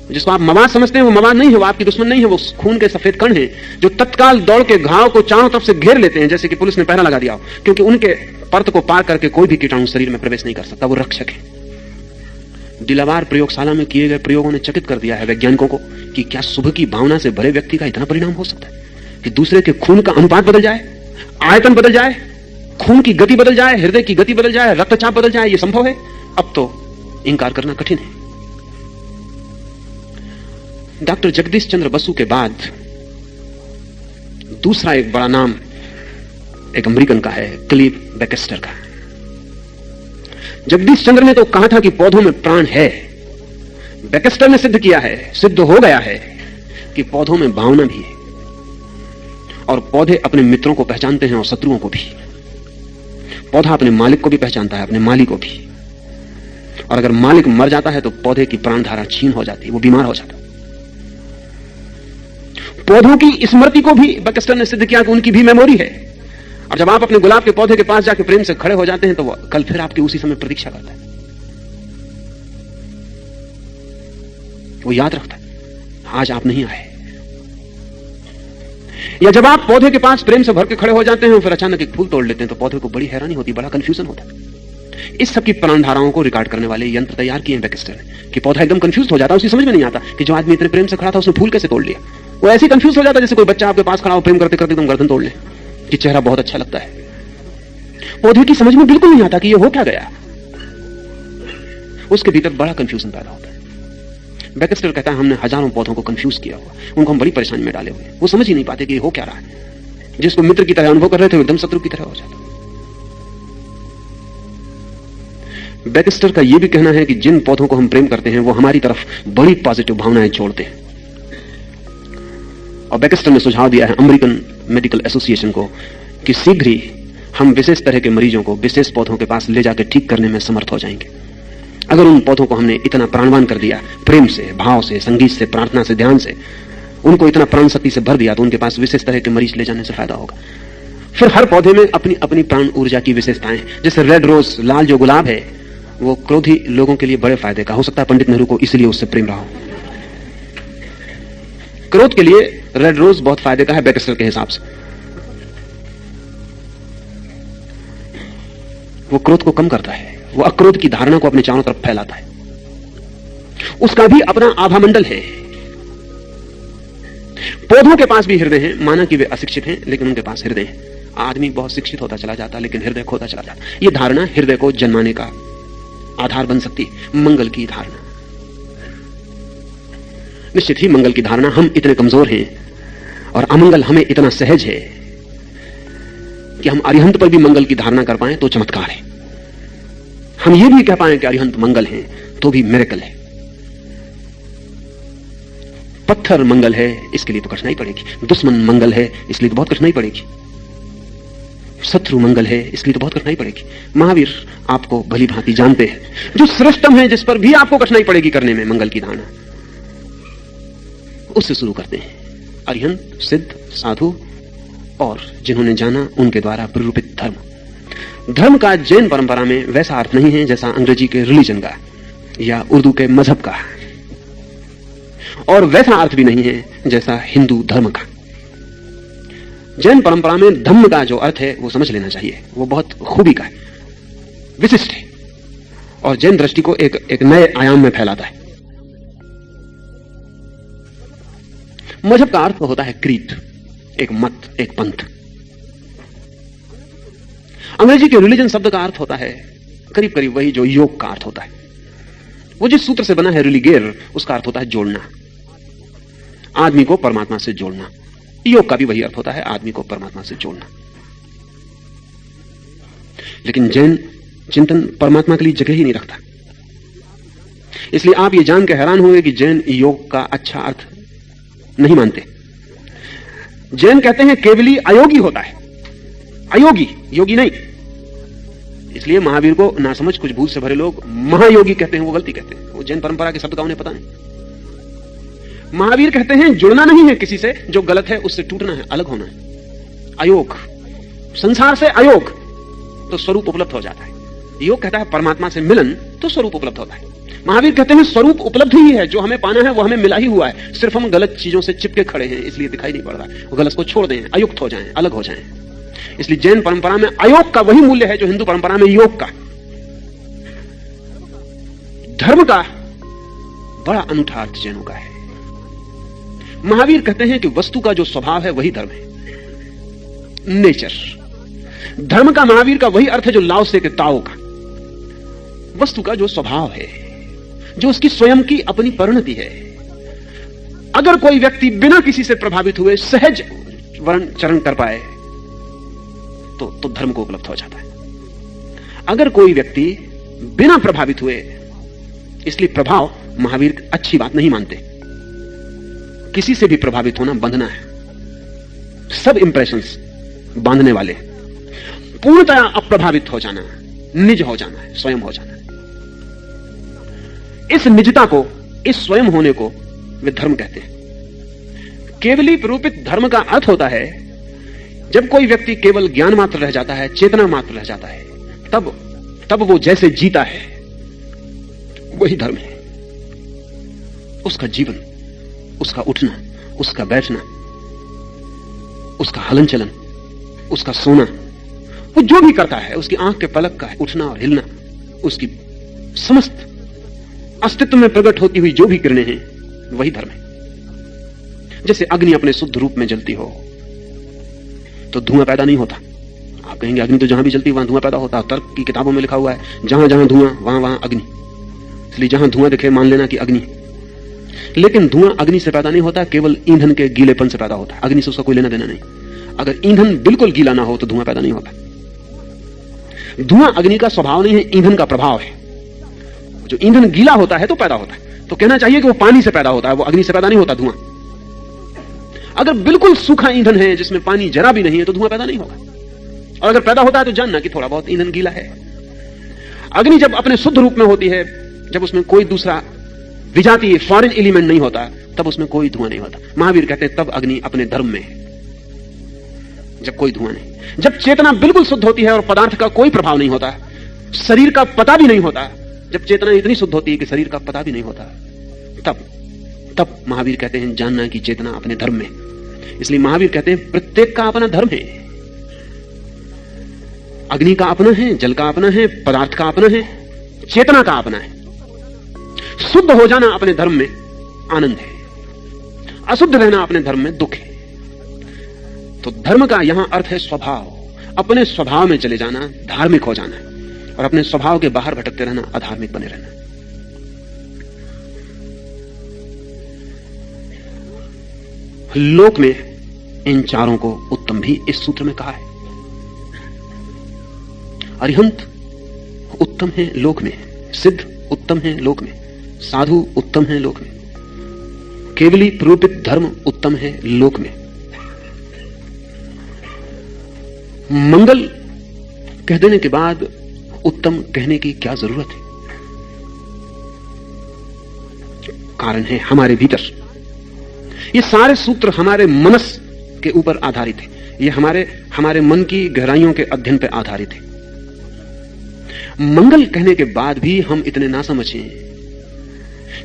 जिसको आप मवाद समझते हैं वो मवाद नहीं है, वो आपकी दुश्मन नहीं है, वो खून के सफेद कण हैं जो तत्काल दौड़ के घाव को चारों तरफ से घेर लेते हैं, जैसे कि पुलिस ने पहरा लगा दिया हो, क्योंकि उनके परत को पार करके कोई भी कीटाणु शरीर में प्रवेश नहीं कर सकता, वो रक्षक है। डिलावार प्रयोगशाला में किए गए प्रयोगों ने चकित कर दिया है वैज्ञानिकों को कि क्या सुबह की भावना से भरे व्यक्ति का इतना परिणाम हो सकता है कि दूसरे के खून का अनुपात बदल जाए, आयतन बदल जाए, खून की गति बदल जाए, हृदय की गति बदल जाए, रक्तचाप बदल जाए। यह संभव है? अब तो इंकार करना कठिन है। डॉक्टर जगदीश चंद्र बसु के बाद दूसरा एक बड़ा नाम एक अमेरिकन का है, क्लीव बैकेस्टर का। जगदीश चंद्र ने तो कहा था कि पौधों में प्राण है, बैकेस्टर ने सिद्ध किया है, सिद्ध हो गया है कि पौधों में भावना भी है और पौधे अपने मित्रों को पहचानते हैं और शत्रुओं को भी। पौधा अपने मालिक को भी पहचानता है, अपने माली को भी। और अगर मालिक मर जाता है तो पौधे की प्राण धारा छीन हो जाती है, वो बीमार हो जाता है। पौधों की स्मृति को भी बैकेस्टर ने सिद्ध किया कि उनकी भी मेमोरी है। और जब आप अपने गुलाब के पौधे के पास जाके प्रेम से खड़े हो जाते हैं तो वो कल फिर आपकी उसी समय प्रतीक्षा करता है, वो याद रखता है आज आप नहीं आए। या जब आप पौधे के पास प्रेम से भर के खड़े हो जाते हैं और फिर अचानक एक फूल तोड़ लेते हैं तो पौधे को बड़ी हैरानी होती, बड़ा कंफ्यूजन होता है। इस सब की प्राण धाराओं को रिकॉर्ड करने वाले यंत्र तैयार किए हैं बैकेस्टर ने कि पौधा एकदम कंफ्यूज हो जाता है, उसे समझ में नहीं आता कि जो आदमी इतने प्रेम से खड़ा था उसने फूल कैसे तोड़ लिया। वो ऐसे कंफ्यूज हो जाता है जैसे कोई बच्चा आपके पास खड़ा हो, प्रेम करते करते एकदम गर्दन तोड़ ले कि चेहरा बहुत अच्छा लगता है। पौधे की समझ में बिल्कुल नहीं आता कि ये हो क्या गया, उसके भीतर बड़ा कंफ्यूजन पैदा होता है। बैकेस्टर कहता है हमने हजारों पौधों को कंफ्यूज किया हुआ, उनको हम बड़ी परेशानी में डाले हुए, वो समझ ही नहीं पाते कि ये हो क्या रहा है। जिसको मित्र की तरह अनुभव कर रहे थे वो एकदम शत्रु की तरह हो जाता। बैकेस्टर का यह भी कहना है कि जिन पौधों को हम प्रेम करते हैं वो हमारी तरफ बड़ी पॉजिटिव भावनाएं छोड़ते हैं। और बैकेस्टर ने सुझाव दिया है अमेरिकन मेडिकल एसोसिएशन को कि शीघ्र ही हम विशेष तरह के मरीजों को विशेष पौधों के पास ले जाकर ठीक करने में समर्थ हो जाएंगे। अगर उन पौधों को हमने इतना प्राणवान कर दिया, प्रेम से, भाव से, संगीत से, प्रार्थना से, ध्यान से, उनको इतना प्राण शक्ति से भर दिया तो उनके पास विशेष तरह के मरीज ले जाने से फायदा होगा। फिर हर पौधे में अपनी अपनी प्राण ऊर्जा की विशेषताएं, जैसे रेड रोज, लाल जो गुलाब है वो क्रोधी लोगों के लिए बड़े फायदे का हो सकता है, पंडित नेहरू को इसलिए उससे प्रेम रहा हो। क्रोध के लिए रेड रोज बहुत फायदे का है बैकेस्टर के हिसाब से, वो क्रोध को कम करता है, वो अक्रोध की धारणा को अपने चारों तरफ फैलाता है। उसका भी अपना आभा मंडल है। पौधों के पास भी हृदय है, माना कि वे अशिक्षित हैं लेकिन उनके पास हृदय है। आदमी बहुत शिक्षित होता चला जाता लेकिन हृदय खोता चला जाता। यह धारणा हृदय को जन्माने का आधार बन सकती है, मंगल की धारणा। निश्चित ही मंगल की धारणा, हम इतने कमजोर हैं और अमंगल हमें इतना सहज है कि हम अरिहंत पर भी मंगल की धारणा कर पाए तो चमत्कार है। हम ये भी कह पाए कि अरिहंत मंगल है तो भी मिरेकल है। पत्थर मंगल है इसके लिए तो कठिनाई पड़ेगी, दुश्मन मंगल है इसलिए तो बहुत कठिनाई पड़ेगी, शत्रु मंगल है इसलिए तो बहुत कठिनाई पड़ेगी। महावीर आपको भली भांति जानते हैं, जो श्रेष्ठतम है जिस पर भी आपको कठिनाई पड़ेगी करने में मंगल की धारणा, उससे शुरू करते हैं। अरिहंत, सिद्ध, साधु और जिन्होंने जाना उनके द्वारा प्ररूपित धर्म। धर्म का जैन परंपरा में वैसा अर्थ नहीं है जैसा अंग्रेजी के रिलीजन का या उर्दू के मजहब का, और वैसा अर्थ भी नहीं है जैसा हिंदू धर्म का। जैन परंपरा में धम्म का जो अर्थ है वो समझ लेना चाहिए, वो बहुत खूबी का है, विशिष्ट है और जैन दृष्टि को एक नए आयाम में फैलाता है। मजहब का अर्थ होता है क्रीड, एक मत, एक पंथ। अंग्रेजी के रिलीजन शब्द का अर्थ होता है करीब करीब वही जो योग का अर्थ होता है। वो जिस सूत्र से बना है रिलीगेर, उसका अर्थ होता है जोड़ना, आदमी को परमात्मा से जोड़ना। योग का भी वही अर्थ होता है, आदमी को परमात्मा से जोड़ना। लेकिन जैन चिंतन परमात्मा के लिए जगह ही नहीं रखता। इसलिए आप ये जान के हैरान होंगे कि जैन योग का अच्छा अर्थ नहीं मानते। जैन कहते हैं केवली अयोगी होता है, अयोगी, योगी नहीं। इसलिए महावीर को नासमझ कुछ भूल से भरे लोग महायोगी कहते हैं, वो गलती कहते हैं। वो जैन परंपरा के शब्द का उन्हें पता नहीं। महावीर कहते हैं जुड़ना नहीं है किसी से, जो गलत है उससे टूटना है, अलग होना है। अयोग, संसार से अयोग, तो स्वरूप उपलब्ध हो जाता है। योग कहता है परमात्मा से मिलन, तो स्वरूप उपलब्ध होता है। महावीर कहते हैं स्वरूप उपलब्ध ही है, जो हमें पाना है वो हमें मिला ही हुआ है, सिर्फ हम गलत चीजों से चिपके खड़े हैं इसलिए दिखाई नहीं पड़ रहा। वो गलत को छोड़ दें, अयुक्त हो जाएं, अलग हो जाएं। इसलिए जैन परंपरा में अयोग का वही मूल्य है जो हिंदू परंपरा में योग का। धर्म का बड़ा अनूठा अर्थ जैनों का है। महावीर कहते हैं कि वस्तु का जो स्वभाव है वही धर्म है, नेचर। धर्म का महावीर का वही अर्थ है जो लाओ से के ताओ का। वस्तु का जो स्वभाव है, जो उसकी स्वयं की अपनी परिणति है। अगर कोई व्यक्ति बिना किसी से प्रभावित हुए सहज वर्ण चरण कर पाए तो धर्म को उपलब्ध हो जाता है। अगर कोई व्यक्ति बिना प्रभावित हुए, इसलिए प्रभाव महावीर अच्छी बात नहीं मानते। किसी से भी प्रभावित होना बंधना है। सब इंप्रेशंस बांधने वाले। पूर्णतया अप्रभावित हो जाना, निज हो जाना है, स्वयं हो जाना है। इस निजता को, इस स्वयं होने को वे धर्म कहते हैं। केवली प्ररूपित धर्म का अर्थ होता है जब कोई व्यक्ति केवल ज्ञान मात्र रह जाता है, चेतना मात्र रह जाता है, तब वो जैसे जीता है वही धर्म है। उसका जीवन, उसका उठना, उसका बैठना, उसका हलन चलन, उसका सोना, वो जो भी करता है, उसकी आंख के पलक का उठना और हिलना, उसकी समस्त अस्तित्व में प्रकट होती हुई जो भी किरणें हैं, वही धर्म है। जैसे अग्नि अपने शुद्ध रूप में जलती हो तो धुआं पैदा नहीं होता। आप कहेंगे अग्नि तो जहां भी जलती वहां धुआं पैदा होता। तर्क की किताबों में लिखा हुआ है जहां जहां धुआं वहां वहां अग्नि। इसलिए जहां धुआं दिखे मान लेना कि अग्नि। लेकिन धुआं अग्नि से पैदा नहीं होता, केवल ईंधन के गीलेपन से पैदा होता है। अग्नि से उसका कोई लेना देना नहीं। अगर ईंधन बिल्कुल गीला ना हो तो धुआं पैदा नहीं होता। धुआं अग्नि का स्वभाव नहीं है, ईंधन का प्रभाव है। जो ईंधन गीला होता है तो पैदा होता है। तो कहना चाहिए कि वो पानी से पैदा होता है, वो अग्नि से पैदा नहीं होता धुआं। अगर बिल्कुल सूखा ईंधन है जिसमें पानी जरा भी नहीं है तो धुआं पैदा नहीं होगा। और अगर पैदा होता है तो जानना कि थोड़ा बहुत ईंधन गीला है। अग्नि जब अपने शुद्ध रूप में होती है, जब उसमें कोई दूसरा विजातीय फॉरेन एलिमेंट नहीं होता, तब उसमें कोई धुआं नहीं होता। महावीर कहते हैं तब अग्नि अपने धर्म में है, जब कोई धुआं नहीं। जब चेतना बिल्कुल शुद्ध होती है और पदार्थ का कोई प्रभाव नहीं होता, शरीर का पता भी नहीं होता, जब चेतना इतनी शुद्ध होती है कि शरीर का पता भी नहीं होता, तब महावीर कहते हैं जानना कि चेतना अपने धर्म में। इसलिए महावीर कहते हैं प्रत्येक का अपना धर्म है। अग्नि का अपना है, जल का अपना है, पदार्थ का अपना है, चेतना का अपना है। शुद्ध हो जाना अपने धर्म में आनंद है, अशुद्ध रहना अपने धर्म में दुख है। तो धर्म का यहां अर्थ है स्वभाव। अपने स्वभाव में चले जाना, धार्मिक हो जाना, और अपने स्वभाव के बाहर भटकते रहना, अधार्मिक बने रहना। लोक में इन चारों को उत्तम भी इस सूत्र में कहा है। अरिहंत उत्तम है लोक में, सिद्ध उत्तम है लोक में, साधु उत्तम है लोक में, केवली प्ररूपित धर्म उत्तम है लोक में। मंगल कह देने के बाद उत्तम कहने की क्या जरूरत है? कारण है हमारे भीतर। ये सारे सूत्र हमारे मनस के ऊपर आधारित है। ये हमारे मन की गहराइयों के अध्ययन पर आधारित है। मंगल कहने के बाद भी हम इतने ना समझे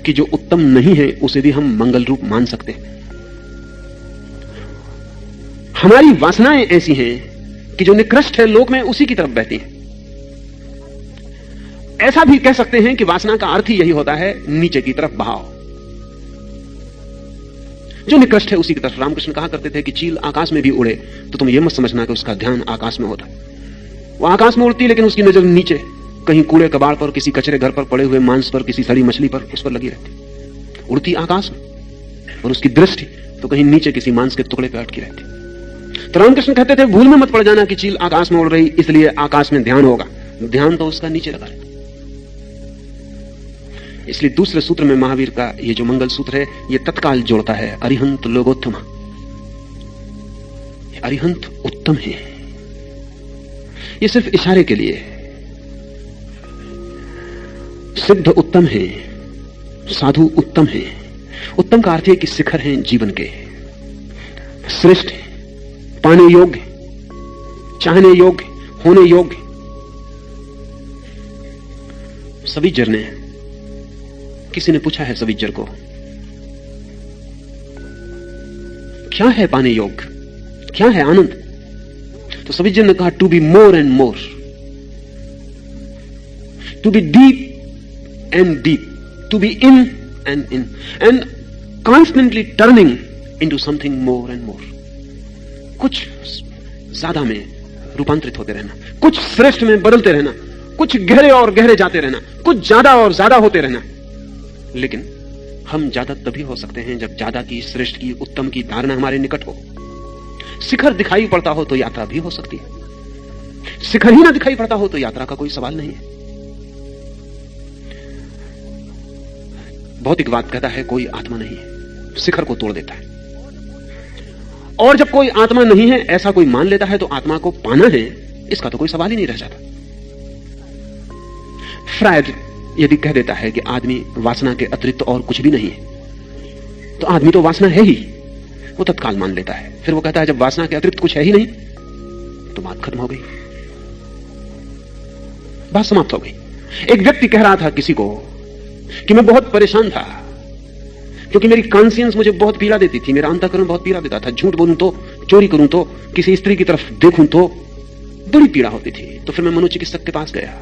कि जो उत्तम नहीं है उसे भी हम मंगल रूप मान सकते हैं। हमारी वासनाएं ऐसी हैं कि जो निकृष्ट है लोक में उसी की तरफ बहती हैं। ऐसा भी कह सकते हैं कि वासना का अर्थ ही यही होता है, नीचे की तरफ बहाव। जो निकृष्ट है उसी की तरफ। रामकृष्ण कहा करते थे कि चील आकाश में भी उड़े तो तुम यह मत समझना कि उसका ध्यान आकाश में होता है। वो आकाश में उड़ती है लेकिन उसकी नजर नीचे कहीं कूड़े कबाड़ पर, किसी कचरे घर पर पड़े हुए मांस पर, किसी सड़ी मछली पर, उस पर लगी रहती। उड़ती आकाश में और उसकी दृष्टि तो कहीं नीचे किसी मांस के टुकड़े पर अटकी रहती। तो रामकृष्ण कहते थे भूल में मत पड़ जाना कि चील आकाश में उड़ रही इसलिए आकाश में ध्यान होगा, ध्यान तो उसका नीचे लगा रहता। इसलिए दूसरे सूत्र में महावीर का ये जो मंगल सूत्र है ये तत्काल जोड़ता है अरिहंत लोगोत्तम। अरिहंत उत्तम है, ये सिर्फ इशारे के लिए। सिद्ध उत्तम है, साधु उत्तम है। उत्तम का अर्थ है कि शिखर हैं जीवन के, श्रेष्ठ है, पाने योग्य, चाहने योग्य, होने योग्य। सविजर ने, किसी ने पूछा है सविजर को क्या है पाने योग्य, क्या है आनंद? तो सविजर ने कहा to be more and more, to be deep and deep, to be in and constantly turning into something more and more. कुछ ज्यादा में रूपांतरित होते रहना, कुछ श्रेष्ठ में बदलते रहना, कुछ गहरे और गहरे जाते रहना, कुछ ज्यादा और ज्यादा होते रहना। लेकिन हम ज्यादा तभी हो सकते हैं जब ज्यादा की, श्रेष्ठ की, उत्तम की धारणा हमारे निकट हो। शिखर दिखाई पड़ता हो तो यात्रा भी हो सकती है, शिखर ही ना दिखाई पड़ता हो तो यात्रा का कोई सवाल नहीं है। भौतिकवाद कहता है कोई आत्मा नहीं है, शिखर को तोड़ देता है। और जब कोई आत्मा नहीं है ऐसा कोई मान लेता है तो आत्मा को पाना है, इसका तो कोई सवाल ही नहीं रह जाता। फ्रायड यदि कह देता है कि आदमी वासना के अतिरिक्त और कुछ भी नहीं है तो आदमी तो वासना है ही, वो तत्काल मान लेता है। फिर वो कहता है जब वासना के अतिरिक्त कुछ है ही नहीं तो बात खत्म हो गई, बात समाप्त हो गई। एक व्यक्ति कह रहा था किसी को कि मैं बहुत परेशान था क्योंकि मेरी कॉन्शियंस मुझे बहुत पीड़ा देती थी, मेरा अंतःकरण बहुत पीड़ा देता था। झूठ बोलूं तो, चोरी करूं तो, किसी स्त्री की तरफ देखूं तो बड़ी पीड़ा होती थी। तो फिर मैं मनोचिकित्सक के पास गया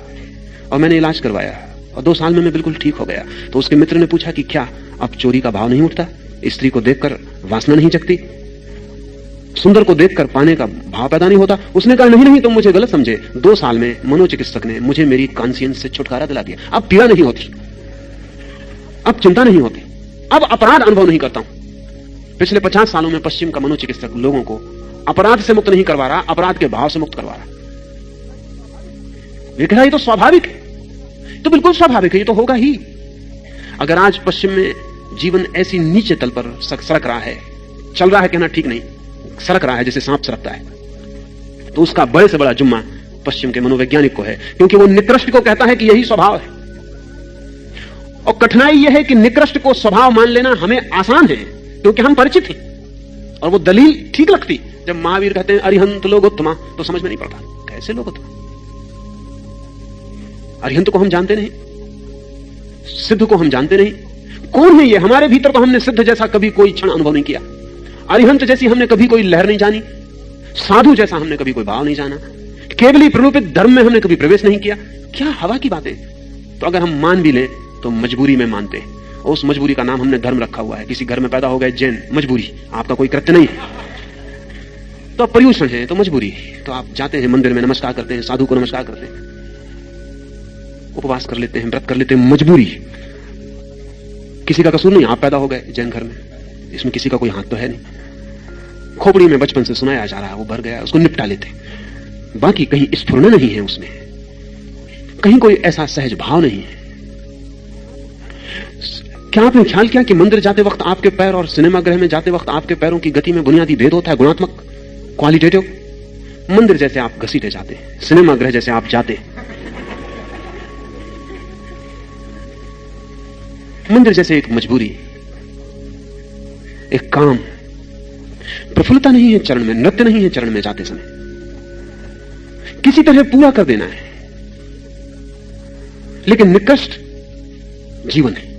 और मैंने इलाज करवाया और 2 साल में मैं बिल्कुल ठीक हो गया। तो उसके मित्र ने पूछा कि क्या अब चोरी का भाव नहीं उठता, स्त्री को देखकर वासना नहीं जगती, सुंदर को देखकर पाने का भाव पैदा नहीं होता? उसने कहा नहीं तुम मुझे गलत समझे, 2 साल में मनोचिकित्सक ने मुझे मेरी कॉन्शियंस से छुटकारा दिला दिया। अब पीड़ा नहीं होती, अब चिंता नहीं होती, अब अपराध अनुभव नहीं करता हूं। पिछले 50 सालों में पश्चिम का मनोचिकित्सक लोगों को अपराध से मुक्त नहीं करवा रहा, अपराध के भाव से मुक्त करवा रहा। ये कह रहा ये तो स्वाभाविक है, तो बिल्कुल स्वाभाविक है, ये तो होगा ही। अगर आज पश्चिम में जीवन ऐसी नीचे तल पर सरक रहा है, चल रहा है कहना ठीक नहीं, सरक रहा है जैसे सांप सरकता है, तो उसका बड़े से बड़ा जुम्मा पश्चिम के मनोवैज्ञानिक को है, क्योंकि वो निकृष्ट को कहता है कि यही स्वभाव है। और कठिनाई यह है कि निकृष्ट को स्वभाव मान लेना हमें आसान है क्योंकि हम परिचित हैं, और वो दलील ठीक लगती। जब महावीर कहते हैं अरिहंत लोगोत्तमा तो समझ में नहीं पड़ता कैसे लोगोत्तमा। अरिहंत को हम जानते नहीं, सिद्ध को हम जानते नहीं, कौन है ये? हमारे भीतर तो हमने सिद्ध जैसा कभी कोई क्षण अनुभव नहीं किया, अरिहंत जैसी हमने कभी कोई लहर नहीं जानी, साधु जैसा हमने कभी कोई भाव नहीं जाना, केवली प्ररूपित धर्म में हमने कभी प्रवेश नहीं किया। क्या हवा की बातें। तो अगर हम मान भी लें तो मजबूरी में मानते हैं, और उस मजबूरी का नाम हमने धर्म रखा हुआ है। किसी घर में पैदा हो गए जैन, मजबूरी, आपका कोई कृत्य नहीं, तो आप पर्यूषण है तो मजबूरी, तो आप जाते हैं मंदिर में, नमस्कार करते हैं, साधु को नमस्कार करते हैं, उपवास कर लेते हैं, व्रत कर लेते हैं, मजबूरी। किसी का कसूर नहीं, आप पैदा हो गए जैन घर में, इसमें किसी का कोई हाथ तो है नहीं। खोपड़ी में बचपन से सुनाया जा रहा है, वो भर गया, उसको निपटा लेते, बाकी कहीं स्फुरना नहीं है उसमें, कहीं कोई ऐसा सहज भाव नहीं है। क्या आपने ख्याल किया कि मंदिर जाते वक्त आपके पैर और सिनेमा गृह में जाते वक्त आपके पैरों की गति में बुनियादी भेद होता है, गुणात्मक, क्वालिटेटिव। मंदिर जैसे आप घसीटे जाते हैं, सिनेमा गृह जैसे आप जाते हैं, मंदिर जैसे एक मजबूरी, एक काम। प्रफुल्लता नहीं है चरण में, नृत्य नहीं है चरण में जाते समय, किसी तरह पूरा कर देना है। लेकिन निकृष्ट जीवन है,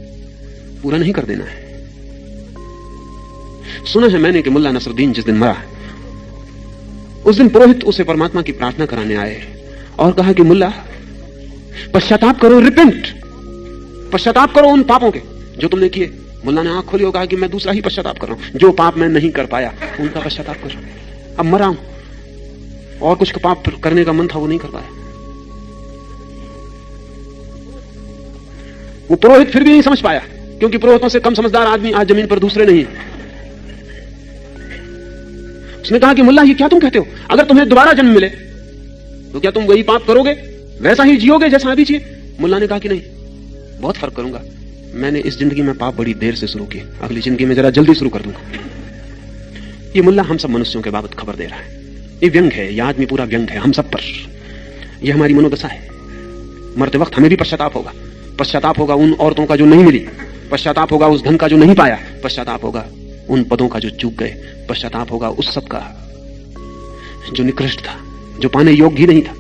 पूरा नहीं कर देना है। सुना है मैंने कि मुल्ला नसरुद्दीन जिस दिन मरा, उस दिन पुरोहित उसे परमात्मा की प्रार्थना कराने आए और कहा कि मुल्ला पश्चाताप करो, रिपेंट, पश्चाताप करो उन पापों के जो तुमने किए। मुल्ला ने आंख खोली और कहा कि मैं दूसरा ही पश्चाताप कर रहा हूं, जो पाप मैं नहीं कर पाया उनका पश्चाताप कर रहा हूं, अब मरा हूं। और कुछ पाप करने का मन था वो नहीं कर पाया। वो पुरोहित फिर भी नहीं समझ पाया, क्योंकि पुरोहितों से कम समझदार आदमी आज जमीन पर दूसरे नहीं। उसने कहा कि मुल्ला ये क्या तुम कहते हो, अगर तुम्हें दोबारा जन्म मिले तो क्या तुम वही पाप करोगे, वैसा ही जियोगे जैसा अभी जिए? मुल्ला ने कहा कि नहीं, बहुत फर्क करूंगा। मैंने इस जिंदगी में पाप बड़ी देर से शुरू किए, अगली जिंदगी में जरा जल्दी शुरू कर दूंगा। ये मुल्ला हम सब मनुष्यों के बाबत खबर दे रहा है। ये व्यंग है, यह आदमी पूरा व्यंग है हम सब पर। यह हमारी मनोदशा है। मरते वक्त हमें भी पश्चाताप होगा। पश्चाताप होगा उन औरतों का जो नहीं मिली, पश्चाताप होगा उस धन का जो नहीं पाया, पश्चाताप होगा उन पदों का जो चूक गए, पश्चाताप होगा उस सब का जो निकृष्ट था, जो पाने योग्य ही नहीं था।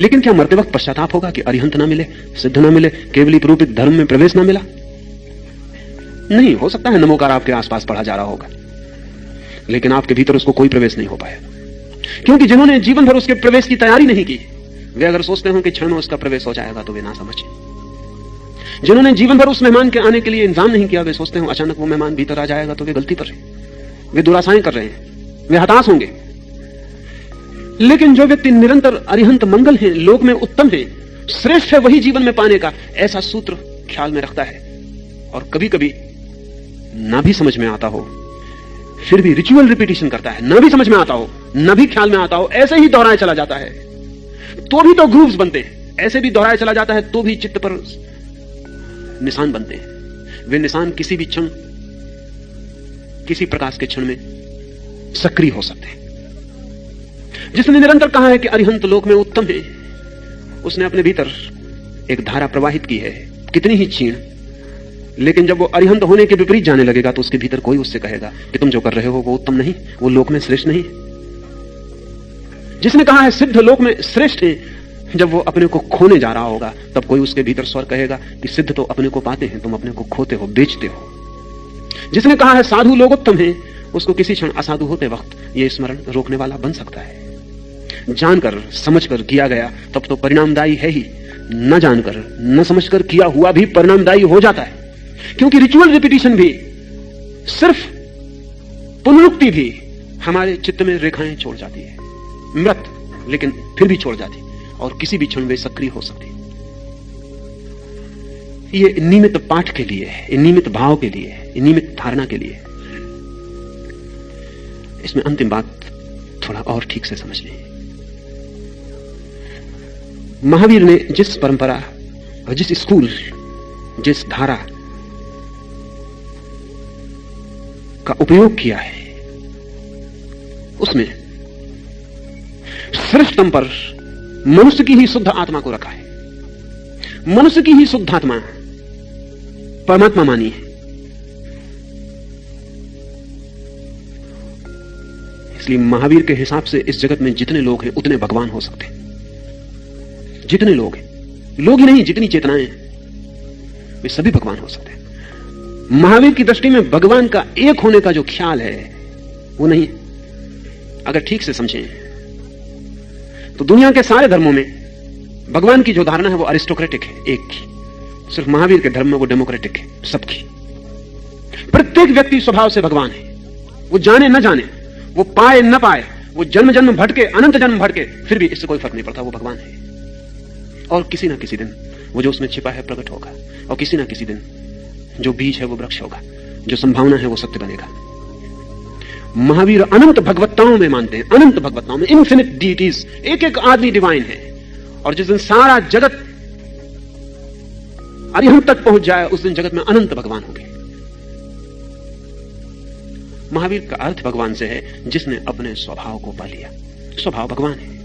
लेकिन क्या मरते वक्त पश्चाताप होगा कि अरिहंत ना मिले, सिद्ध ना मिले, केवली रूपित धर्म में प्रवेश ना मिला? नहीं। हो सकता है नमोकार आपके आसपास पढ़ा जा रहा होगा, लेकिन आपके भीतर उसको कोई प्रवेश नहीं हो पाया, क्योंकि जिन्होंने जीवन भर उसके प्रवेश की तैयारी नहीं की, वे अगर सोचते हो कि क्षण में उसका प्रवेश हो जाएगा तो वे ना समझे। जिन्होंने जीवन भर उस मेहमान के आने के लिए इंतजाम नहीं किया, वे सोचते हो अचानक वो मेहमान भीतर आ जाएगा तो वे गलती कर रहे हैं, वे दुराशाएं कर रहे हैं, वे हताश होंगे। लेकिन जो व्यक्ति निरंतर अरिहंत मंगल है, लोक में उत्तम है, श्रेष्ठ है, वही जीवन में पाने का ऐसा सूत्र ख्याल में रखता है। और कभी कभी ना भी समझ में आता हो फिर भी रिचुअल रिपीटिशन करता है, ना भी समझ में आता हो, ना भी ख्याल में आता हो, ऐसे ही दोहराए चला जाता है, तो भी तो ग्रूव्स बनते हैं। ऐसे भी दोहराए चला जाता है तो भी चित्त पर निशान बनते हैं। वे निशान किसी भी क्षण, किसी प्रकाश के क्षण में सक्रिय हो सकते हैं। जिसने निरंतर कहा है कि अरिहंत लोक में उत्तम है, उसने अपने भीतर एक धारा प्रवाहित की है, कितनी ही क्षीण, लेकिन जब वो अरिहंत होने के विपरीत जाने लगेगा तो उसके भीतर कोई उससे कहेगा कि तुम जो कर रहे हो वो उत्तम नहीं, वो लोक में श्रेष्ठ नहीं। जिसने कहा है सिद्ध लोक में श्रेष्ठ है, जब वो अपने को खोने जा रहा होगा तब कोई उसके भीतर स्वर कहेगा कि सिद्ध तो अपने को पाते हैं, तुम अपने को खोते हो, बेचते हो। जिसने कहा है साधु लोग उत्तम है, उसको किसी क्षण असाधु होते वक्त ये स्मरण रोकने वाला बन सकता है। जानकर समझकर किया गया तब तो परिणामदायी है ही, न जानकर न समझकर किया हुआ भी परिणामदायी हो जाता है, क्योंकि रिचुअल रिपीटिशन भी, सिर्फ पुनरुक्ति भी हमारे चित्त में रेखाएं छोड़ जाती है, मृत लेकिन फिर भी छोड़ जाती, और किसी भी क्षण वे सक्रिय हो सकती। ये नियमित पाठ के लिए है, नियमित भाव के लिए है, नियमित धारणा के लिए। इसमें अंतिम बात थोड़ा और ठीक से समझ लें। महावीर ने जिस परंपरा और जिस स्कूल, जिस धारा का उपयोग किया है, उसमें श्रेष्ठतम पर मनुष्य की ही शुद्ध आत्मा को रखा है। मनुष्य की ही शुद्ध आत्मा परमात्मा मानी है। इसलिए महावीर के हिसाब से इस जगत में जितने लोग हैं उतने भगवान हो सकते हैं। जितने लोग हैं, लोग ही नहीं, जितनी चेतनाएं हैं, वे सभी भगवान हो सकते हैं। महावीर की दृष्टि में भगवान का एक होने का जो ख्याल है वो नहीं। अगर ठीक से समझें तो दुनिया के सारे धर्मों में भगवान की जो धारणा है वो अरिस्टोक्रेटिक है, एक की। सिर्फ महावीर के धर्म में वो डेमोक्रेटिक है, सबकी। प्रत्येक व्यक्ति स्वभाव से भगवान है, वो जाने न जाने, वो पाए न पाए, वो जन्म जन्म भटके, अनंत जन्म भटके, फिर भी इससे कोई फर्क नहीं पड़ता, वो भगवान है। और किसी ना किसी दिन वो जो उसमें छिपा है प्रकट होगा, और किसी ना किसी दिन जो बीज है वो वृक्ष होगा, जो संभावना है वो सत्य बनेगा। महावीर अनंत भगवत्ताओं में मानते हैं, अनंत भगवत्ताओं में, इन्फिनिट डीटीज, एक एक आदमी डिवाइन है। और जिस दिन सारा जगत अरिहंत तक पहुंच जाए उस दिन जगत में अनंत भगवान होंगे। महावीर का अर्थ भगवान से है जिसने अपने स्वभाव को पा लिया। स्वभाव भगवान है।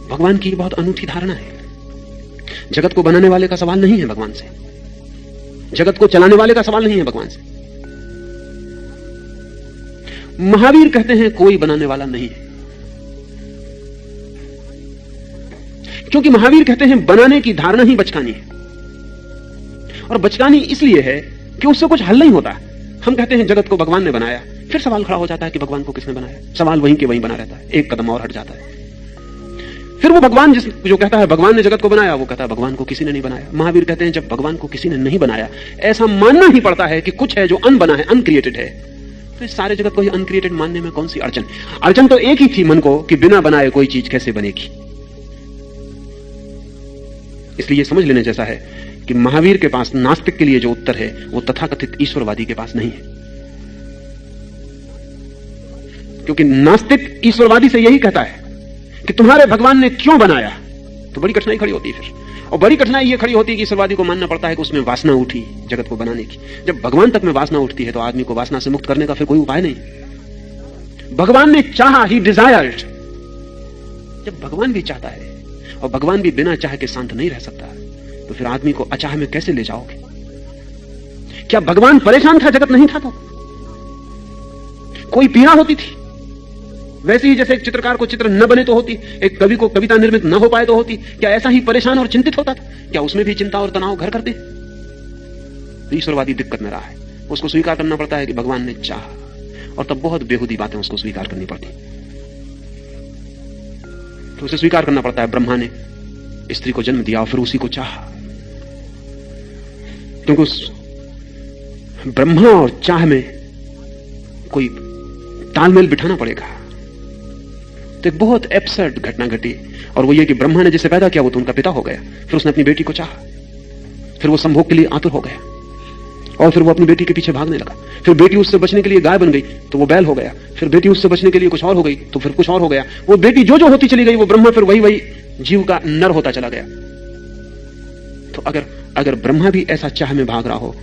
भगवान की बहुत अनूठी धारणा है। जगत को बनाने वाले का सवाल नहीं है भगवान से, जगत को चलाने वाले का सवाल नहीं है भगवान से। महावीर कहते हैं कोई बनाने वाला नहीं है, क्योंकि महावीर कहते हैं बनाने की धारणा ही बचकानी है। और बचकानी इसलिए है कि उससे कुछ हल नहीं होता। हम कहते हैं जगत को भगवान ने बनाया, फिर सवाल खड़ा हो जाता है कि भगवान को किसने बनाया। सवाल वहीं के वहीं बना रहता है, एक कदम और हट जाता है। फिर वो भगवान जो कहता है भगवान ने जगत को बनाया, वो कहता है भगवान को किसी ने नहीं बनाया। महावीर कहते हैं जब भगवान को किसी ने नहीं बनाया, ऐसा मानना ही पड़ता है कि कुछ है जो अनबना है, अनक्रिएटेड है, तो इस सारे जगत को ही अनक्रिएटेड मानने में कौन सी अड़चन? अड़चन तो एक ही थी मन को कि बिना बनाए कोई चीज कैसे बनेगी। इसलिए यह समझ लेने जैसा है कि महावीर के पास नास्तिक के लिए जो उत्तर है वो तथाकथित ईश्वरवादी के पास नहीं है। क्योंकि नास्तिक ईश्वरवादी से यही कहता है कि तुम्हारे भगवान ने क्यों बनाया, तो बड़ी कठिनाई खड़ी होती है फिर। और बड़ी कठिनाई यह खड़ी होती है कि ईश्वरवादी को मानना पड़ता है कि उसमें वासना उठी जगत को बनाने की। जब भगवान तक में वासना उठती है तो आदमी को वासना से मुक्त करने का फिर कोई उपाय नहीं। भगवान ने चाहा, ही डिजायर्ड। जब भगवान भी चाहता है और भगवान भी बिना चाह के शांत नहीं रह सकता, तो फिर आदमी को अचाह में कैसे ले जाओगे? क्या भगवान परेशान था, जगत नहीं था? तो कोई पीड़ा होती थी। वैसे ही जैसे एक चित्रकार को चित्र न बने तो होती, एक कवि को कविता निर्मित न हो पाए तो होती, क्या ऐसा ही परेशान और चिंतित होता था? क्या उसमें भी चिंता और तनाव घर करते? तो ईश्वरवादी दिक्कत में रहा है। उसको स्वीकार करना पड़ता है कि भगवान ने चाहा, और तब बहुत बेहुदी बातें उसको स्वीकार करनी पड़ती। तो उसे स्वीकार करना पड़ता है ब्रह्मा ने स्त्री को जन्म दिया और फिर उसी को चाहा, क्योंकि उस ब्रह्मा और चाह में कोई तालमेल बिठाना पड़ेगा। तो एक बहुत एब्सर्ड घटना घटी, और वो ये कि ब्रह्मा ने जिसे पैदा किया वो तो उनका पिता हो गया, फिर उसने अपनी बेटी को चाहा, फिर वो संभोग के लिए आतुर हो गया, और फिर वो अपनी बेटी के पीछे भागने लगा। फिर बेटी उससे बचने के लिए गाय बन गई तो वो बैल हो गया, फिर बेटी उससे बचने के लिए कुछ और हो गई तो फिर कुछ और हो गया। वो बेटी जो जो होती चली गई, वो ब्रह्मा फिर वही वही जीव का नर होता चला गया। तो अगर ब्रह्मा भी ऐसा चाह में भाग रहा हो,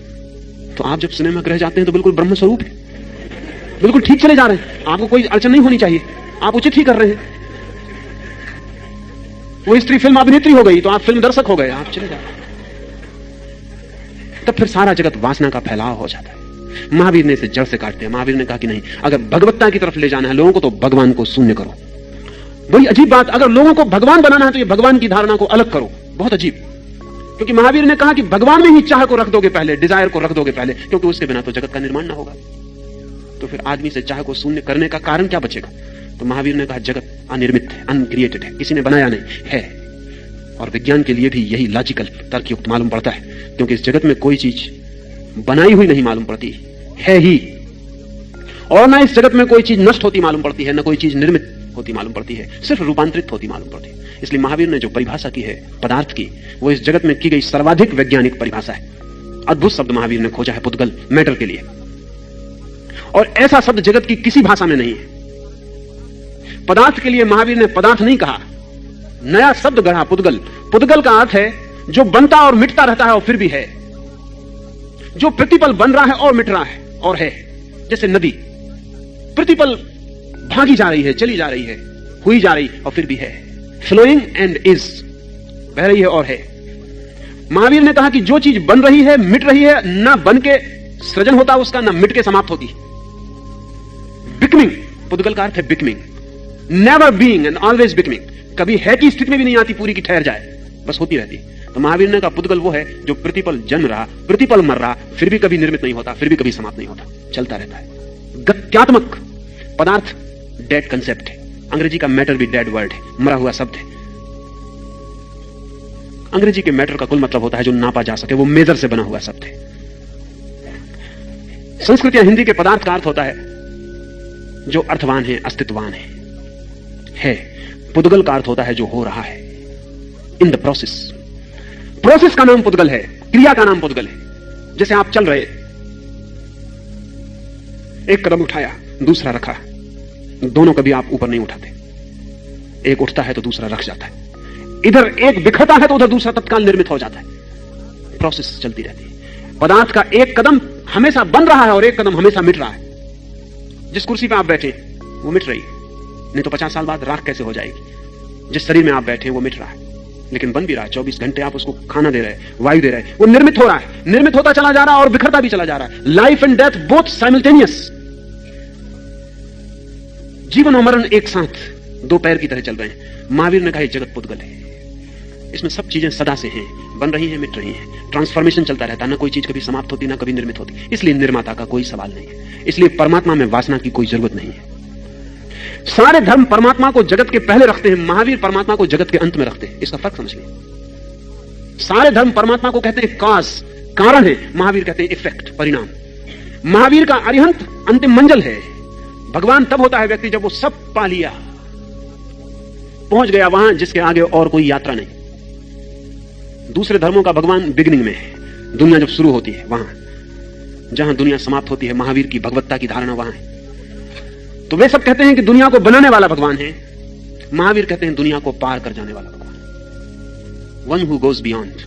तो आप जब सिनेमा ग्रह जाते हैं तो बिल्कुल ब्रह्म स्वरूप है, बिल्कुल ठीक चले जा रहे हैं, आपको कोई अड़चन नहीं होनी चाहिए, आप उचित ही कर रहे हैं। वो स्त्री फिल्म अभिनेत्री हो गई तो आप फिल्म दर्शक हो गए, आप चले जा रहे हैं। तब फिर सारा जगत वासना का फैलाव हो जाता है। महावीर ने इसे जड़ से काट दिया। महावीर ने कहा कि नहीं, अगर भगवत्ता की तरफ ले जाना है लोगों को तो भगवान को शून्य करो। बड़ी अजीब बात, अगर लोगों को भगवान बनाना है तो ये भगवान की धारणा को अलग करो। बहुत अजीब, क्योंकि महावीर ने कहा कि भगवान में ही चाह को रख दोगे पहले, डिजायर को रख दोगे पहले, क्योंकि उसके बिना तो जगत का निर्माण ना होगा। तो फिर आदमी से चाह को शून्य करने का कारण क्या बचेगा? तो महावीर ने कहा जगत अनिर्मित है, अनक्रिएटेड है, किसी ने बनाया नहीं है। और विज्ञान के लिए भी यही लॉजिकल तर्कयुक्त मालूम पड़ता है, क्योंकि इस जगत में कोई चीज बनाई हुई नहीं मालूम पड़ती, है ही। और ना इस जगत में कोई चीज नष्ट होती मालूम पड़ती है, ना कोई चीज निर्मित होती मालूम पड़ती है, सिर्फ रूपांतरित होती मालूम पड़ती है। इसलिए महावीर ने जो परिभाषा की है पदार्थ की, वो इस जगत में की गई सर्वाधिक वैज्ञानिक परिभाषा है। अद्भुत शब्द महावीर ने खोजा है पुद्गल, मैटर के लिए, और ऐसा शब्द जगत की किसी भाषा में नहीं है। पदार्थ के लिए महावीर ने पदार्थ नहीं कहा, नया शब्द गढ़ा, पुद्गल। पुद्गल का अर्थ है जो बनता और मिटता रहता है और फिर भी है, जो प्रतिपल बन रहा है और मिट रहा है और है। जैसे नदी प्रतिपल भागी जा रही है, चली जा रही है, हुई जा रही और फिर भी है, फ्लोइंग एंड इज, बह रही है और है। महावीर ने कहा कि जो चीज बन रही है, मिट रही है, ना बन के सृजन होता उसका, ना मिट के समाप्त होती। बिकमिंग, पुद्गल का अर्थ है becoming, never being and always becoming. कभी है की स्थिति में भी नहीं आती पूरी की ठहर जाए, बस होती रहती। तो महावीर ने कहा पुद्गल वो है जो प्रतिपल जन्म रहा, प्रतिपल मर रहा, फिर भी कभी निर्मित नहीं होता, फिर भी कभी समाप्त नहीं होता, चलता रहता है। गत्यात्मक पदार्थ डेड कंसेप्ट है। अंग्रेजी का मैटर भी डेड वर्ड है, मरा हुआ शब्द है। अंग्रेजी के मैटर का कुल मतलब होता है जो नापा जा सके, वो मेजर से बना हुआ शब्द है। संस्कृत या हिंदी के पदार्थ का अर्थ होता है जो अर्थवान है, अस्तित्ववान है। पुद्गल का अर्थ होता है जो हो रहा है, इन द प्रोसेस। प्रोसेस का नाम पुद्गल है, क्रिया का नाम पुद्गल है। जैसे आप चल रहे, एक कदम उठाया, दूसरा रखा, दोनों कभी आप ऊपर नहीं उठाते, एक उठता है तो दूसरा रख जाता है। इधर एक बिखरता है तो उधर दूसरा तत्काल निर्मित हो जाता है। प्रोसेस चलती रहती है। पदार्थ का एक कदम हमेशा बन रहा है और एक कदम हमेशा मिट रहा है। जिस कुर्सी पे आप बैठे वो मिट रही है, नहीं तो 50 साल बाद राख कैसे हो जाएगी। जिस शरीर में आप बैठे वो मिट रहा है, लेकिन बन भी रहा है। 24 घंटे आप उसको खाना दे रहे हैं, वायु दे रहे हैं, वो निर्मित हो रहा है, निर्मित होता चला जा रहा है और बिखरता भी चला जा रहा है। Life and death both simultaneous, जीवन और मरण एक साथ दो पैर की तरह चल रहे हैं। महावीर ने कहा जगत पुद्गल है, इसमें सब चीजें सदा से हैं, बन रही हैं, मिट रही हैं, ट्रांसफॉर्मेशन चलता रहता है, ना कोई चीज कभी समाप्त होती, ना कभी निर्मित होती। इसलिए निर्माता का कोई सवाल नहीं है, इसलिए परमात्मा में वासना की कोई जरूरत नहीं है। सारे धर्म परमात्मा को जगत के पहले रखते हैं, महावीर परमात्मा को जगत के अंत में रखते हैं। इसका फर्क समझ लें। सारे धर्म परमात्मा को कहते हैं कॉज, कारण है, महावीर कहते हैं इफेक्ट, परिणाम। महावीर का अरिहंत अंतिम मंजिल है। भगवान तब होता है व्यक्ति जब वो सब पा लिया, पहुंच गया वहां जिसके आगे और कोई यात्रा नहीं। दूसरे धर्मों का भगवान बिगिनिंग में है, दुनिया जब शुरू होती है वहां, जहां दुनिया समाप्त होती है महावीर की भगवत्ता की धारणा वहां है। तो वे सब कहते हैं कि दुनिया को बनाने वाला भगवान है, महावीर कहते हैं दुनिया को पार कर जाने वाला भगवान, one who goes beyond.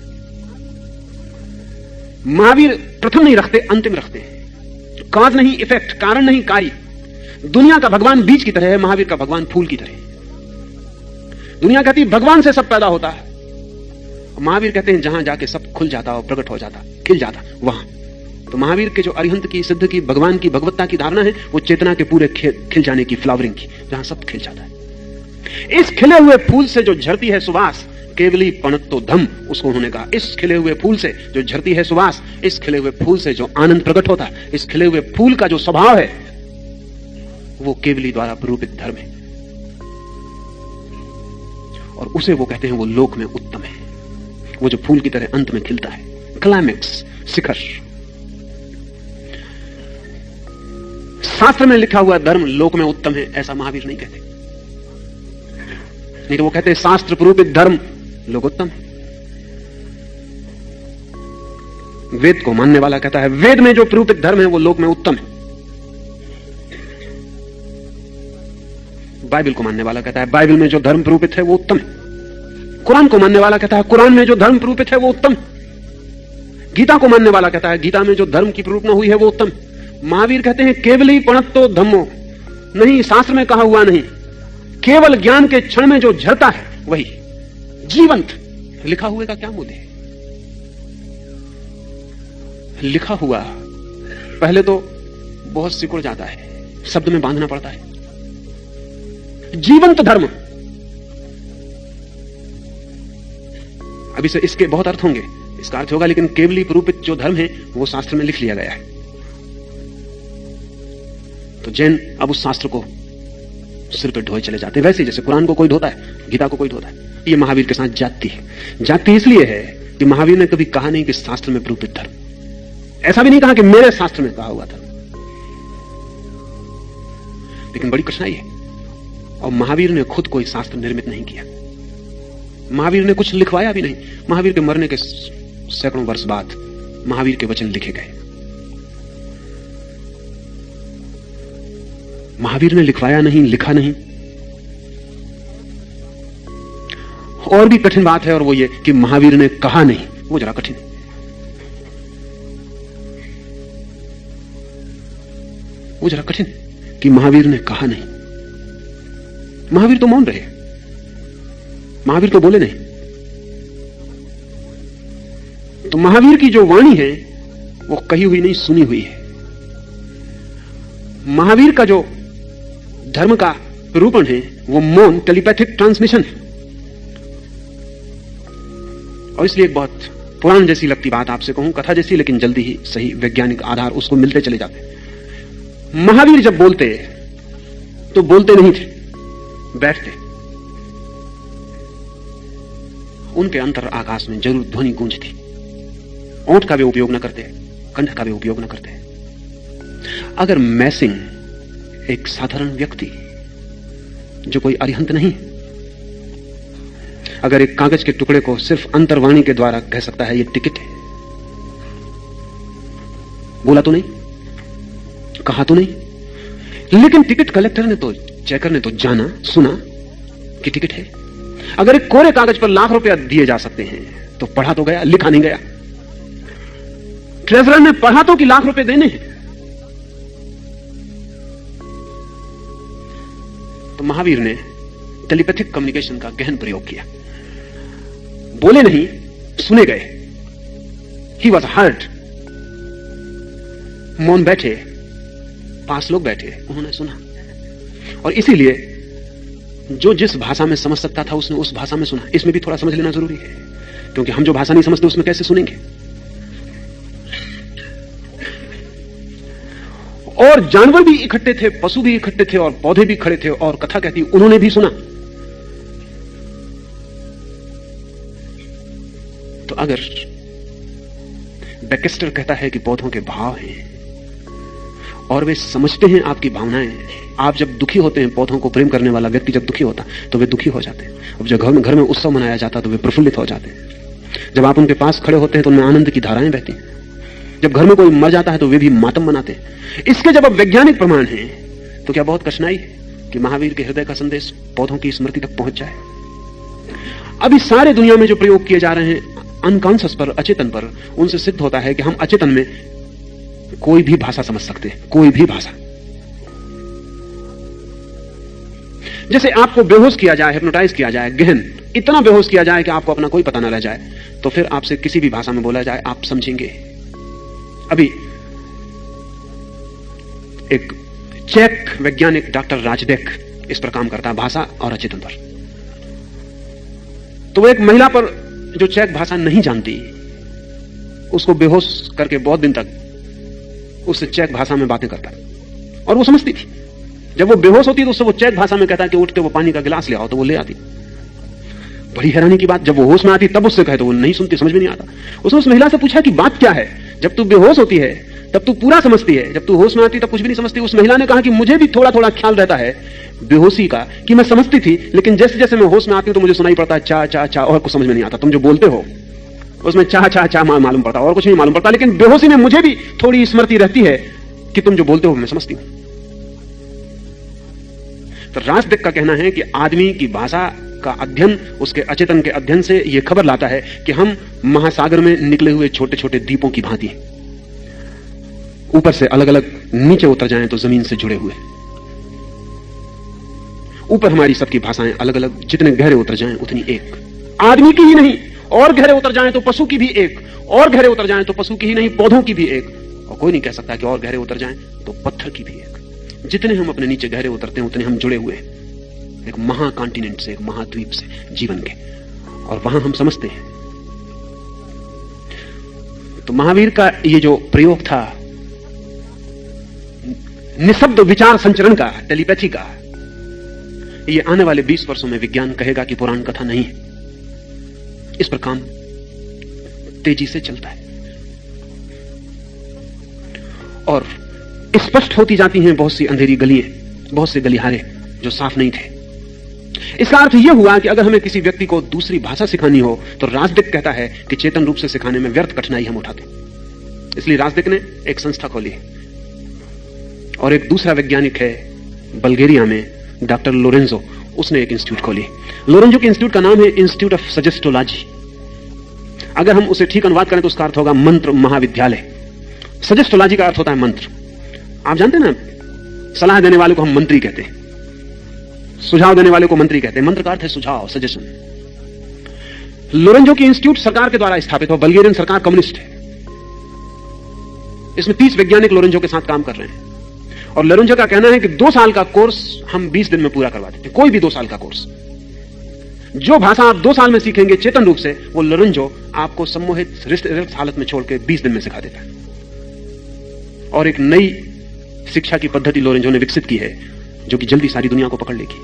Mahavir प्रथम नहीं रखते, अंतिम रखते हैं। कॉज नहीं इफेक्ट, कारण नहीं कार्य। दुनिया का भगवान बीज की तरह है, महावीर का भगवान फूल की तरह है। दुनिया कहती है भगवान से सब पैदा होता है, महावीर कहते हैं जहां जाके सब खुल जाता और प्रकट हो जाता, खिल जाता वहां। तो महावीर के जो अरिहंत की, सिद्ध की, भगवान की भगवत्ता की धारणा है, वो चेतना के पूरे खिल जाने की, फ्लावरिंग की, जहां सब खिल जाता है। इस खिले हुए फूल से जो झरती है सुवास, केवली पणत्तो धम, उसको उन्होंने कहा। इस खिले हुए फूल से जो झरती है सुवास, इस खिले हुए फूल से जो आनंद प्रकट होता है, इस खिले हुए फूल का जो स्वभाव है, वो केवली द्वारा प्रूपित धर्म है। और उसे वो कहते हैं वो लोक में उत्तम है, वो जो फूल की तरह अंत में खिलता है, क्लाइमेक्स, शिखर। शास्त्र में लिखा हुआ धर्म लोक में उत्तम है, ऐसा महावीर नहीं कहते। नहीं तो वो कहते हैं शास्त्र प्रूपित धर्म लोकोत्तम है। वेद को मानने वाला कहता है वेद में जो प्रूपित धर्म है वो लोक में उत्तम है। बाइबल को मानने वाला कहता है बाइबल में जो धर्म प्रूपित है वो उत्तम है। कुरान को मानने वाला कहता है कुरान में जो धर्म प्रूपित है वो उत्तम है। गीता को मानने वाला कहता है गीता में जो धर्म की प्रूपना हुई है वो उत्तम है। महावीर कहते हैं केवली पणत्तो धम्मो, नहीं शास्त्र में कहा हुआ नहीं, केवल ज्ञान के क्षण में जो झरता है वही जीवंत। लिखा हुए का क्या मूल्य है? लिखा हुआ पहले तो बहुत सिकुड़ जाता है, शब्द में बांधना पड़ता है। जीवंत धर्म, अभी से इसके बहुत अर्थ होंगे, इसका अर्थ होगा लेकिन केवली प्रूपित जो धर्म है वो शास्त्र में लिख लिया गया है। तो जैन अब उस शास्त्र को सिर पे ढोए चले जाते हैं, वैसे जैसे कुरान को कोई ढोता है, गीता को कोई ढोता है। ये महावीर के साथ जाति है। जाति इसलिए है कि महावीर ने कभी कहा नहीं कि शास्त्र में प्रूपित धर्म, ऐसा भी नहीं कहा कि मेरे शास्त्र में कहा हुआ धर्म। लेकिन बड़ी कठिनाई है, और महावीर ने खुद कोई शास्त्र निर्मित नहीं किया, महावीर ने कुछ लिखवाया भी नहीं। महावीर के मरने के सैकड़ों वर्ष बाद महावीर के वचन लिखे गए। महावीर ने लिखवाया नहीं, लिखा नहीं। और भी कठिन बात है, और वो ये कि महावीर ने कहा नहीं, वो जरा कठिन है। वो जरा कठिन है कि महावीर ने कहा नहीं। महावीर तो मौन रहे, महावीर तो बोले नहीं। तो महावीर की जो वाणी है वो कही हुई नहीं, सुनी हुई है। महावीर का जो धर्म का रूपण है वो मौन, टेलीपैथिक ट्रांसमिशन है। और इसलिए एक बहुत पुराण जैसी लगती बात आपसे कहूं, कथा जैसी, लेकिन जल्दी ही सही वैज्ञानिक आधार उसको मिलते चले जाते। महावीर जब बोलते तो बोलते नहीं थे, बैठते। उनके अंतर आकाश में जरूर ध्वनि गूंजती। ओंठ का भी उपयोग न करते, कंठ का भी उपयोग न करते। अगर मैसिंग एक साधारण व्यक्ति जो कोई अरिहंत नहीं, अगर एक कागज के टुकड़े को सिर्फ अंतर्वाणी के द्वारा कह सकता है ये टिकट है, बोला तो नहीं, कहा तो नहीं, लेकिन टिकट कलेक्टर ने तो, चेकर ने तो जाना, सुना कि टिकट है। अगर एक कोरे कागज पर लाख रुपया दिए जा सकते हैं तो पढ़ा तो गया, लिखा नहीं गया। ट्रेजरर ने पढ़ा तो कि लाख रुपए देने हैं। तो महावीर ने टेलीपैथिक कम्युनिकेशन का गहन प्रयोग किया। बोले नहीं, सुने गए। He was heard. मौन बैठे, पास लोग बैठे, उन्होंने सुना। और इसीलिए जो जिस भाषा में समझ सकता था उसने उस भाषा में सुना। इसमें भी थोड़ा समझ लेना जरूरी है, क्योंकि हम जो भाषा नहीं समझते उसमें कैसे सुनेंगे। और जानवर भी इकट्ठे थे, पशु भी इकट्ठे थे, और पौधे भी खड़े थे, और कथा कहती उन्होंने भी सुना। तो अगर बैकेस्टर कहता है कि पौधों के भाव हैं, और वे समझते हैं आपकी भावनाएं। आप जब दुखी होते हैं, पौधों को प्रेम करने वाला व्यक्ति जब दुखी होता तो वे दुखी हो जाते हैं। अब जब घर में उत्सव मनाया जाता तो वे प्रफुल्लित हो जाते हैं। जब आप उनके पास खड़े होते हैं तो उनमें आनंद की धाराएं बहती हैं। जब घर में कोई मर जाता है तो वे भी मातम मनाते हैं। इसके जब अब वैज्ञानिक प्रमाण हैं तो क्या बहुत कठिनाई है कि महावीर के हृदय का संदेश पौधों की स्मृति तक पहुंच जाए? अभी सारे दुनिया में जो प्रयोग किए जा रहे हैं अनकॉन्शियस पर, अचेतन पर, उनसे सिद्ध होता है कि हम अचेतन में कोई भी भाषा समझ सकते हैं, कोई भी भाषा। जैसे आपको बेहोश किया जाए, हिप्नोटाइज किया जाए, गहन इतना बेहोश किया जाए कि आपको अपना कोई पता न रह जाए, तो फिर आपसे किसी भी भाषा में बोला जाए आप समझेंगे। अभी एक चेक वैज्ञानिक डॉक्टर राजबेक इस पर काम करता है, भाषा और अचेतन पर। तो वो एक महिला पर जो चेक भाषा नहीं जानती, उसको बेहोश करके बहुत दिन तक उससे चेक भाषा में बातें करता और वो समझती थी। जब वो बेहोश होती तो उससे वो चेक भाषा में कहता कि उठ के वो पानी का गिलास ले आओ, तो वो ले आती। बड़ी हैरानी की बात, जब वो होश में आती तब उससे कहे तो वो नहीं सुनती, समझ में नहीं आता। उसने उस महिला से पूछा कि बात क्या है? जब तू बेहोश होती है तब तू पूरा समझती है, जब तू होश में आती तब कुछ भी नहीं समझती। उस महिला ने कहा कि मुझे भी थोड़ा थोड़ा ख्याल रहता है बेहोशी का, कि मैं समझती थी, लेकिन जैसे जैसे मैं होश में आती हूं तो मुझे सुनाई पड़ता है चा चा चा, और कुछ समझ में नहीं आता। तुम जो बोलते हो उसमें चा चा चा मालूम पड़ता, और कुछ नहीं मालूम पड़ता, लेकिन बेहोशी में मुझे भी थोड़ी स्मृति रहती है कि तुम जो बोलते हो मैं समझती हूं। तो राजबेक का कहना है कि आदमी की भाषा का अध्ययन उसके अचेतन के अध्ययन से यह खबर लाता है कि हम महासागर में निकले हुए छोटे छोटे द्वीपों की भांति हैं। ऊपर से अलग अलग, नीचे उतर जाएं तो जमीन से जुड़े हुए। ऊपर हमारी सबकी भाषाएं अलग अलग, जितने गहरे उतर जाएं उतनी एक। आदमी की ही नहीं, और गहरे उतर जाएं तो पशु की भी एक, और गहरे उतर जाएं तो पशु की ही नहीं पौधों की भी एक, और कोई नहीं कह सकता कि और गहरे उतर जाएं तो पत्थर की भी एक। जितने हम अपने नीचे गहरे उतरते हैं उतने हम जुड़े हुए हैं एक महाकॉन्टिनेंट से, एक महाद्वीप से, जीवन के, और वहां हम समझते हैं। तो महावीर का ये जो प्रयोग था निशब्द विचार संचरण का, टेलीपैथी का, ये आने वाले 20 वर्षों में विज्ञान कहेगा कि पुराण कथा नहीं है। इस पर काम तेजी से चलता है और स्पष्ट होती जाती हैं बहुत सी अंधेरी गलियां, बहुत से गलिहारे जो साफ नहीं थे। इसका अर्थ यह हुआ कि अगर हमें किसी व्यक्ति को दूसरी भाषा सिखानी हो तो राजबेक कहता है कि चेतन रूप से सिखाने में व्यर्थ कठिनाई हम उठाते। इसलिए राजबेक ने एक संस्था खोली है। और एक दूसरा वैज्ञानिक है बल्गेरिया में, डॉक्टर लोरेंजो, उसने एक इंस्टीट्यूट खोली। लोरेंजो के इंस्टीट्यूट का नाम है इंस्टीट्यूट ऑफ सजेस्टोलॉजी। अगर हम उसे ठीक अनुवाद करें तो उसका अर्थ होगा मंत्र महाविद्यालय। सजेस्टोलॉजी का अर्थ होता है मंत्र। आप जानते हैं ना, सलाह देने वाले को हम मंत्री कहते हैं, सुझाव देने वाले को मंत्री कहते हैं। मंत्र का अर्थ है सुझाव, सजेशन। लोरेंजो की इंस्टीट्यूट सरकार के द्वारा स्थापित हो, बल्गेरियन सरकार कम्युनिस्ट है। इसमें 30 वैज्ञानिक लोरेंजो के साथ काम कर रहे हैं। और लोरेंजो का कहना है कि 2 साल का कोर्स हम 20 दिन में पूरा करवा देते हैं। कोई भी 2 साल का कोर्स, जो भाषा आप 2 साल में सीखेंगे चेतन रूप से, वो लोरेंजो आपको सम्मोहित रिक्त हालत में छोड़ के 20 दिन में सिखा देता है। और एक नई शिक्षा की पद्धति लोरेंजो ने विकसित की है जो कि जल्दी सारी दुनिया को पकड़ लेगी,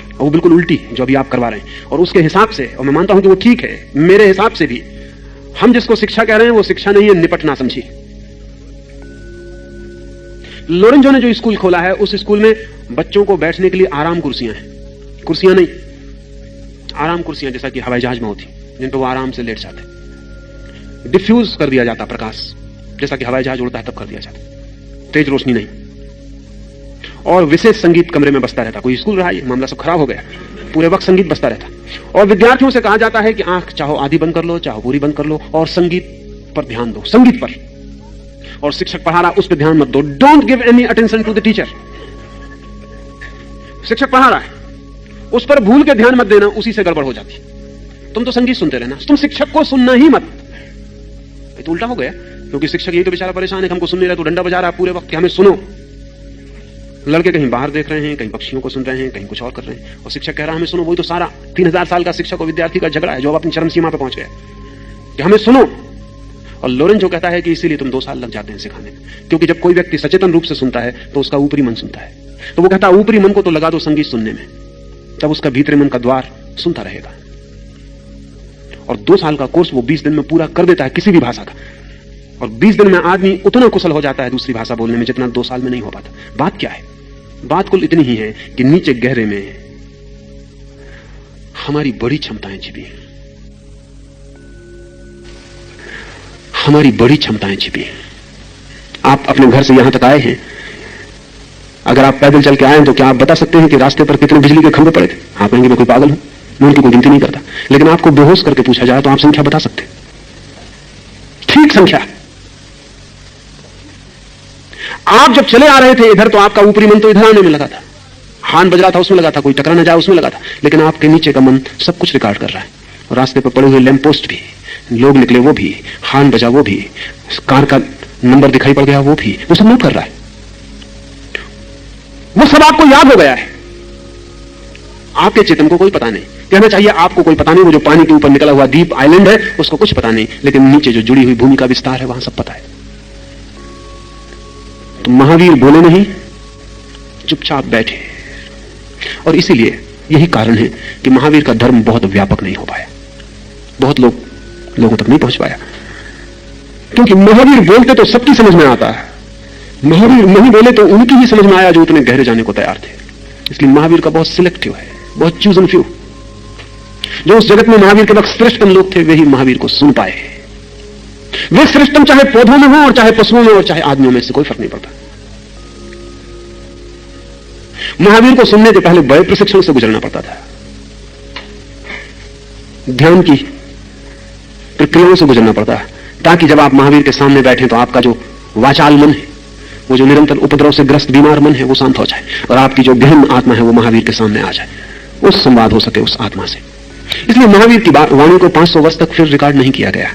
और वो बिल्कुल उल्टी जो अभी आप करवा रहे हैं। और उसके हिसाब से, और मैं मानता हूं कि वो ठीक है, मेरे हिसाब से भी हम जिसको शिक्षा कह रहे हैं वो शिक्षा नहीं है, निपटना समझिए। लोरेंजो ने जो स्कूल खोला है, उस स्कूल में बच्चों को बैठने के लिए आराम कुर्सियां हैं, कुर्सियां नहीं, आराम कुर्सियां जैसा कि हवाई जहाज में होती, जिन पर वो आराम से लेट जाते। डिफ्यूज कर दिया जाता प्रकाश, जैसा कि हवाई जहाज उड़ता है तब कर दिया जाता, तेज रोशनी नहीं। और विशेष संगीत कमरे में बजता रहता। कोई स्कूल रहा, ये मामला सब खराब हो गया, पूरे वक्त संगीत बजता रहता। और विद्यार्थियों से कहा जाता है कि आंख चाहो आधी बंद कर लो, चाहो पूरी बंद कर लो, और संगीत पर ध्यान दो, संगीत पर। और शिक्षक पढ़ा रहा, उस पर ध्यान मत दो, don't give any attention to the teacher. शिक्षक पढ़ा रहा है, उस पर भूल के ध्यान मत देना, उसी से गड़बड़ हो जाती। तुम तो संगीत सुनते रहना, तुम शिक्षक को सुनना ही मत। ये तो उल्टा हो गया, क्योंकि शिक्षक ये तो बेचारा परेशान है, हमको सुन नहीं रहा, तो डंडा बजा रहा है पूरे वक्त कि हमें सुनो। लड़के कहीं बाहर देख रहे हैं, कहीं पक्षियों को सुन रहे हैं, कहीं कुछ और कर रहे हैं, और शिक्षक कह रहा है हमें सुनो। वही तो सारा 3000 साल का शिक्षक और विद्यार्थी का झगड़ा है जो अब अपनी चरम सीमा पर पहुंच गया कि हमें सुनो। और लोरेंजो कहता है कि इसीलिए तुम 2 साल लग जाते हैं सिखाने में, क्योंकि जब कोई व्यक्ति सचेतन रूप से सुनता है तो उसका ऊपरी मन सुनता है। तो वो कहता है ऊपरी मन को तो लगा दो संगीत सुनने में, तब उसका भीतरी मन का द्वार सुनता रहेगा। और 2 साल का कोर्स वो 20 दिन में पूरा कर देता है किसी भी भाषा का। और 20 दिन में आदमी उतना कुशल हो जाता है दूसरी भाषा बोलने में जितना 2 साल में नहीं हो पाता। बात क्या है? बात कुल इतनी ही है कि नीचे गहरे में हमारी बड़ी क्षमताएं छिपी हैं, हमारी बड़ी क्षमताएं छिपी हैं। आप अपने घर से यहां तक आए हैं, अगर आप पैदल चल के आए तो क्या आप बता सकते हैं कि रास्ते पर कितने बिजली के खंभे पड़े थे? आप कहेंगे मैं कोई पागल हूं, मैं उनकी कोई गिनती नहीं करता। लेकिन आपको बेहोश करके पूछा जाए तो आप संख्या बता सकते हैं, ठीक संख्या। आप जब चले आ रहे थे इधर तो आपका ऊपरी मन तो इधर आने में लगा था, हान बज रहा था उसमें लगा था, कोई टकरा न जाए उसमें लगा था। लेकिन आपके नीचे का मन सब कुछ रिकॉर्ड कर रहा है। और रास्ते पर पड़े हुए लैंप पोस्ट भी, लोग निकले वो भी, हान बजा वो भी, कार का नंबर दिखाई पड़ गया वो भी, वो सब नोट कर रहा है। वो सब आपको याद हो गया है। आपके चेतन को कोई पता नहीं, कहना चाहिए आपको कोई पता नहीं। वो जो पानी के ऊपर निकला हुआ द्वीप आइलैंड है उसको कुछ पता नहीं, लेकिन नीचे जो जुड़ी हुई भूमि का विस्तार है वहां सब पता है। तो महावीर बोले नहीं, चुपचाप बैठे। और इसीलिए यही कारण है कि महावीर का धर्म बहुत व्यापक नहीं हो पाया, बहुत लोगों तक नहीं पहुंच पाया। क्योंकि महावीर बोलते तो सबकी समझ में आता है, महावीर नहीं बोले तो उनकी ही समझ में आया जो उतने गहरे जाने को तैयार थे। इसलिए महावीर का बहुत सिलेक्टिव है, बहुत चूज एंड फ्यू। जो उस जगत में महावीर के वक्त श्रेष्ठतम लोग थे वही महावीर को सुन पाए। वे श्रेष्ठतम चाहे पौधों में हो और चाहे पशुओं में और चाहे आदमियों में, से कोई फर्क नहीं पड़ता। महावीर को सुनने के पहले बड़े प्रशिक्षण से गुजरना पड़ता था, ध्यान की प्रक्रियाओं से गुजरना पड़ता है, ताकि जब आप महावीर के सामने बैठे तो आपका जो वाचाल मन है, वो जो निरंतर उपद्रव से ग्रस्त बीमार मन है, वो शांत हो जाए और आपकी जो गहन आत्मा है वो महावीर के सामने आ जाए, उस संवाद हो सके उस आत्मा से। इसलिए महावीर की वाणी को 500 वर्ष तक फिर रिकॉर्ड नहीं किया गया।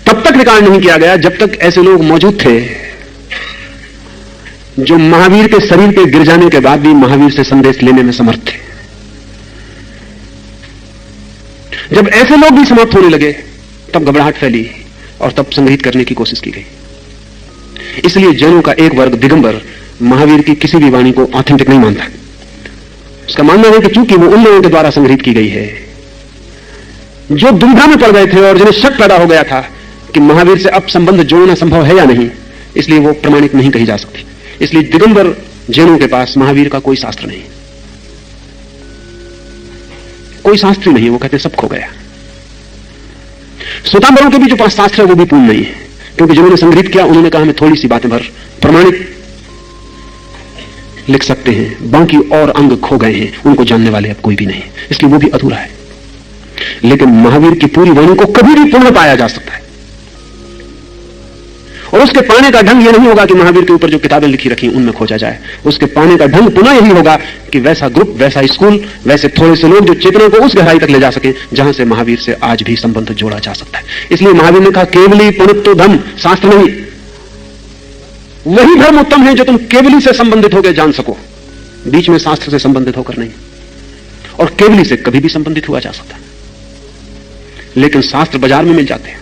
तब तक रिकॉर्ड नहीं किया गया जब तक ऐसे लोग मौजूद थे जो महावीर के शरीर पे गिर जाने के बाद भी महावीर से संदेश लेने में समर्थ थे। जब ऐसे लोग भी समाप्त होने लगे तब घबराहट फैली और तब संग्रहित करने की कोशिश की गई। इसलिए जैनों का एक वर्ग दिगंबर महावीर की किसी भी वाणी को ऑथेंटिक नहीं मानता। उसका मानना है कि चूंकि वो उन लोगों के द्वारा संग्रहित की गई है जो दुविधा में पड़ गए थे और जिन्हें शक पैदा हो गया था कि महावीर से अब संबंध जोड़ना संभव है या नहीं, इसलिए वो प्रमाणित नहीं कही जा सकती। इसलिए दिगंबर जैनों के पास महावीर का कोई शास्त्र नहीं, कोई शास्त्र नहीं। वो कहते सब खो गया। श्वेतांबरों के भी जो पास शास्त्र है वो भी पूर्ण नहीं है, क्योंकि जिन्होंने संग्रहित किया उन्होंने कहा हमें थोड़ी सी बातें भर प्रमाणित लिख सकते हैं, बाकी और अंग खो गए हैं, उनको जानने वाले अब कोई भी नहीं, इसलिए वो भी अधूरा है। लेकिन महावीर की पूरी वाणी को कभी भी पूर्ण पाया जा सकता है। और उसके पाने का ढंग यह नहीं होगा कि महावीर के ऊपर जो किताबें लिखी रखी उनमें खोजा जाए। उसके पाने का ढंग पुनः यही होगा कि वैसा ग्रुप, वैसा स्कूल, वैसे थोड़े से लोग जो चेतना को उस गहराई तक ले जा सके जहां से महावीर से आज भी संबंध जोड़ा जा सकता है। इसलिए महावीर ने कहा केवली पुनत्तो धर्म, शास्त्र नहीं, वही धर्म उत्तम है जो तुम केवली से संबंधित होकर जान सको, बीच में शास्त्र से संबंधित होकर नहीं। और केवली से कभी भी संबंधित हुआ जा सकता है, लेकिन शास्त्र बाजार में मिल जाते हैं।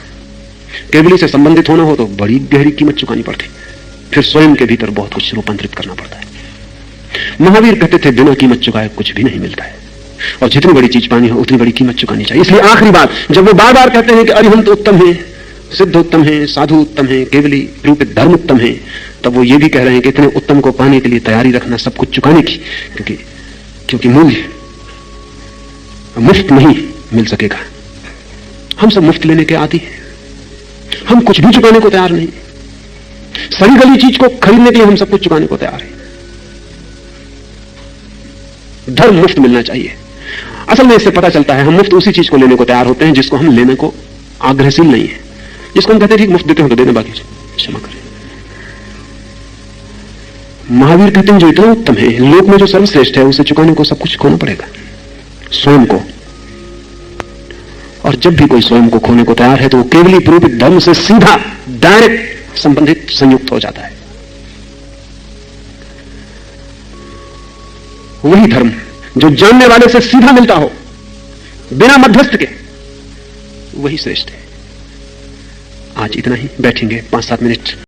केवली से संबंधित होना हो तो बड़ी गहरी कीमत चुकानी पड़ती, फिर स्वयं के भीतर बहुत कुछ रूपांतरित करना पड़ता है। महावीर कहते थे बिना कीमत चुकाए कुछ भी नहीं मिलता है, और जितनी बड़ी चीज पानी हो उतनी बड़ी कीमत चुकानी चाहिए। इसलिए आखिरी बात, जब वो बार बार कहते हैं कि अरिहंत उत्तम है, सिद्ध उत्तम है, साधु उत्तम है, केवली रूपित धर्म उत्तम है, तब वो ये भी कह रहे हैं कि इतने उत्तम को पाने के लिए तैयारी रखना सब कुछ चुकाने की, क्योंकि मूल्य मुफ्त नहीं मिल सकेगा। हम सब मुफ्त लेने के आदी हैं, हम कुछ भी चुकाने को तैयार नहीं। सही गली चीज को खरीदने के लिए हम सब कुछ चुकाने को तैयार हैं। धर्म मुफ्त मिलना चाहिए। असल में इससे पता चलता है हम मुफ्त उसी चीज को लेने को तैयार होते हैं जिसको हम लेने को आग्रहशील नहीं है, जिसको हम कहते हैं ठीक मुफ्त देते हैं तो देने, बाकी क्षमा करें। महावीर कहते हैं जो इतना उत्तम है, लोक में जो सर्वश्रेष्ठ है, उसे चुकाने को सब कुछ खोना पड़ेगा, स्वयं को। और जब भी कोई स्वयं को खोने को तैयार है तो वो केवली पुरोहित धर्म से सीधा डायरेक्ट संबंधित संयुक्त हो जाता है। वही धर्म जो जानने वाले से सीधा मिलता हो बिना मध्यस्थ के, वही श्रेष्ठ है। आज इतना ही, बैठेंगे 5-7 मिनट।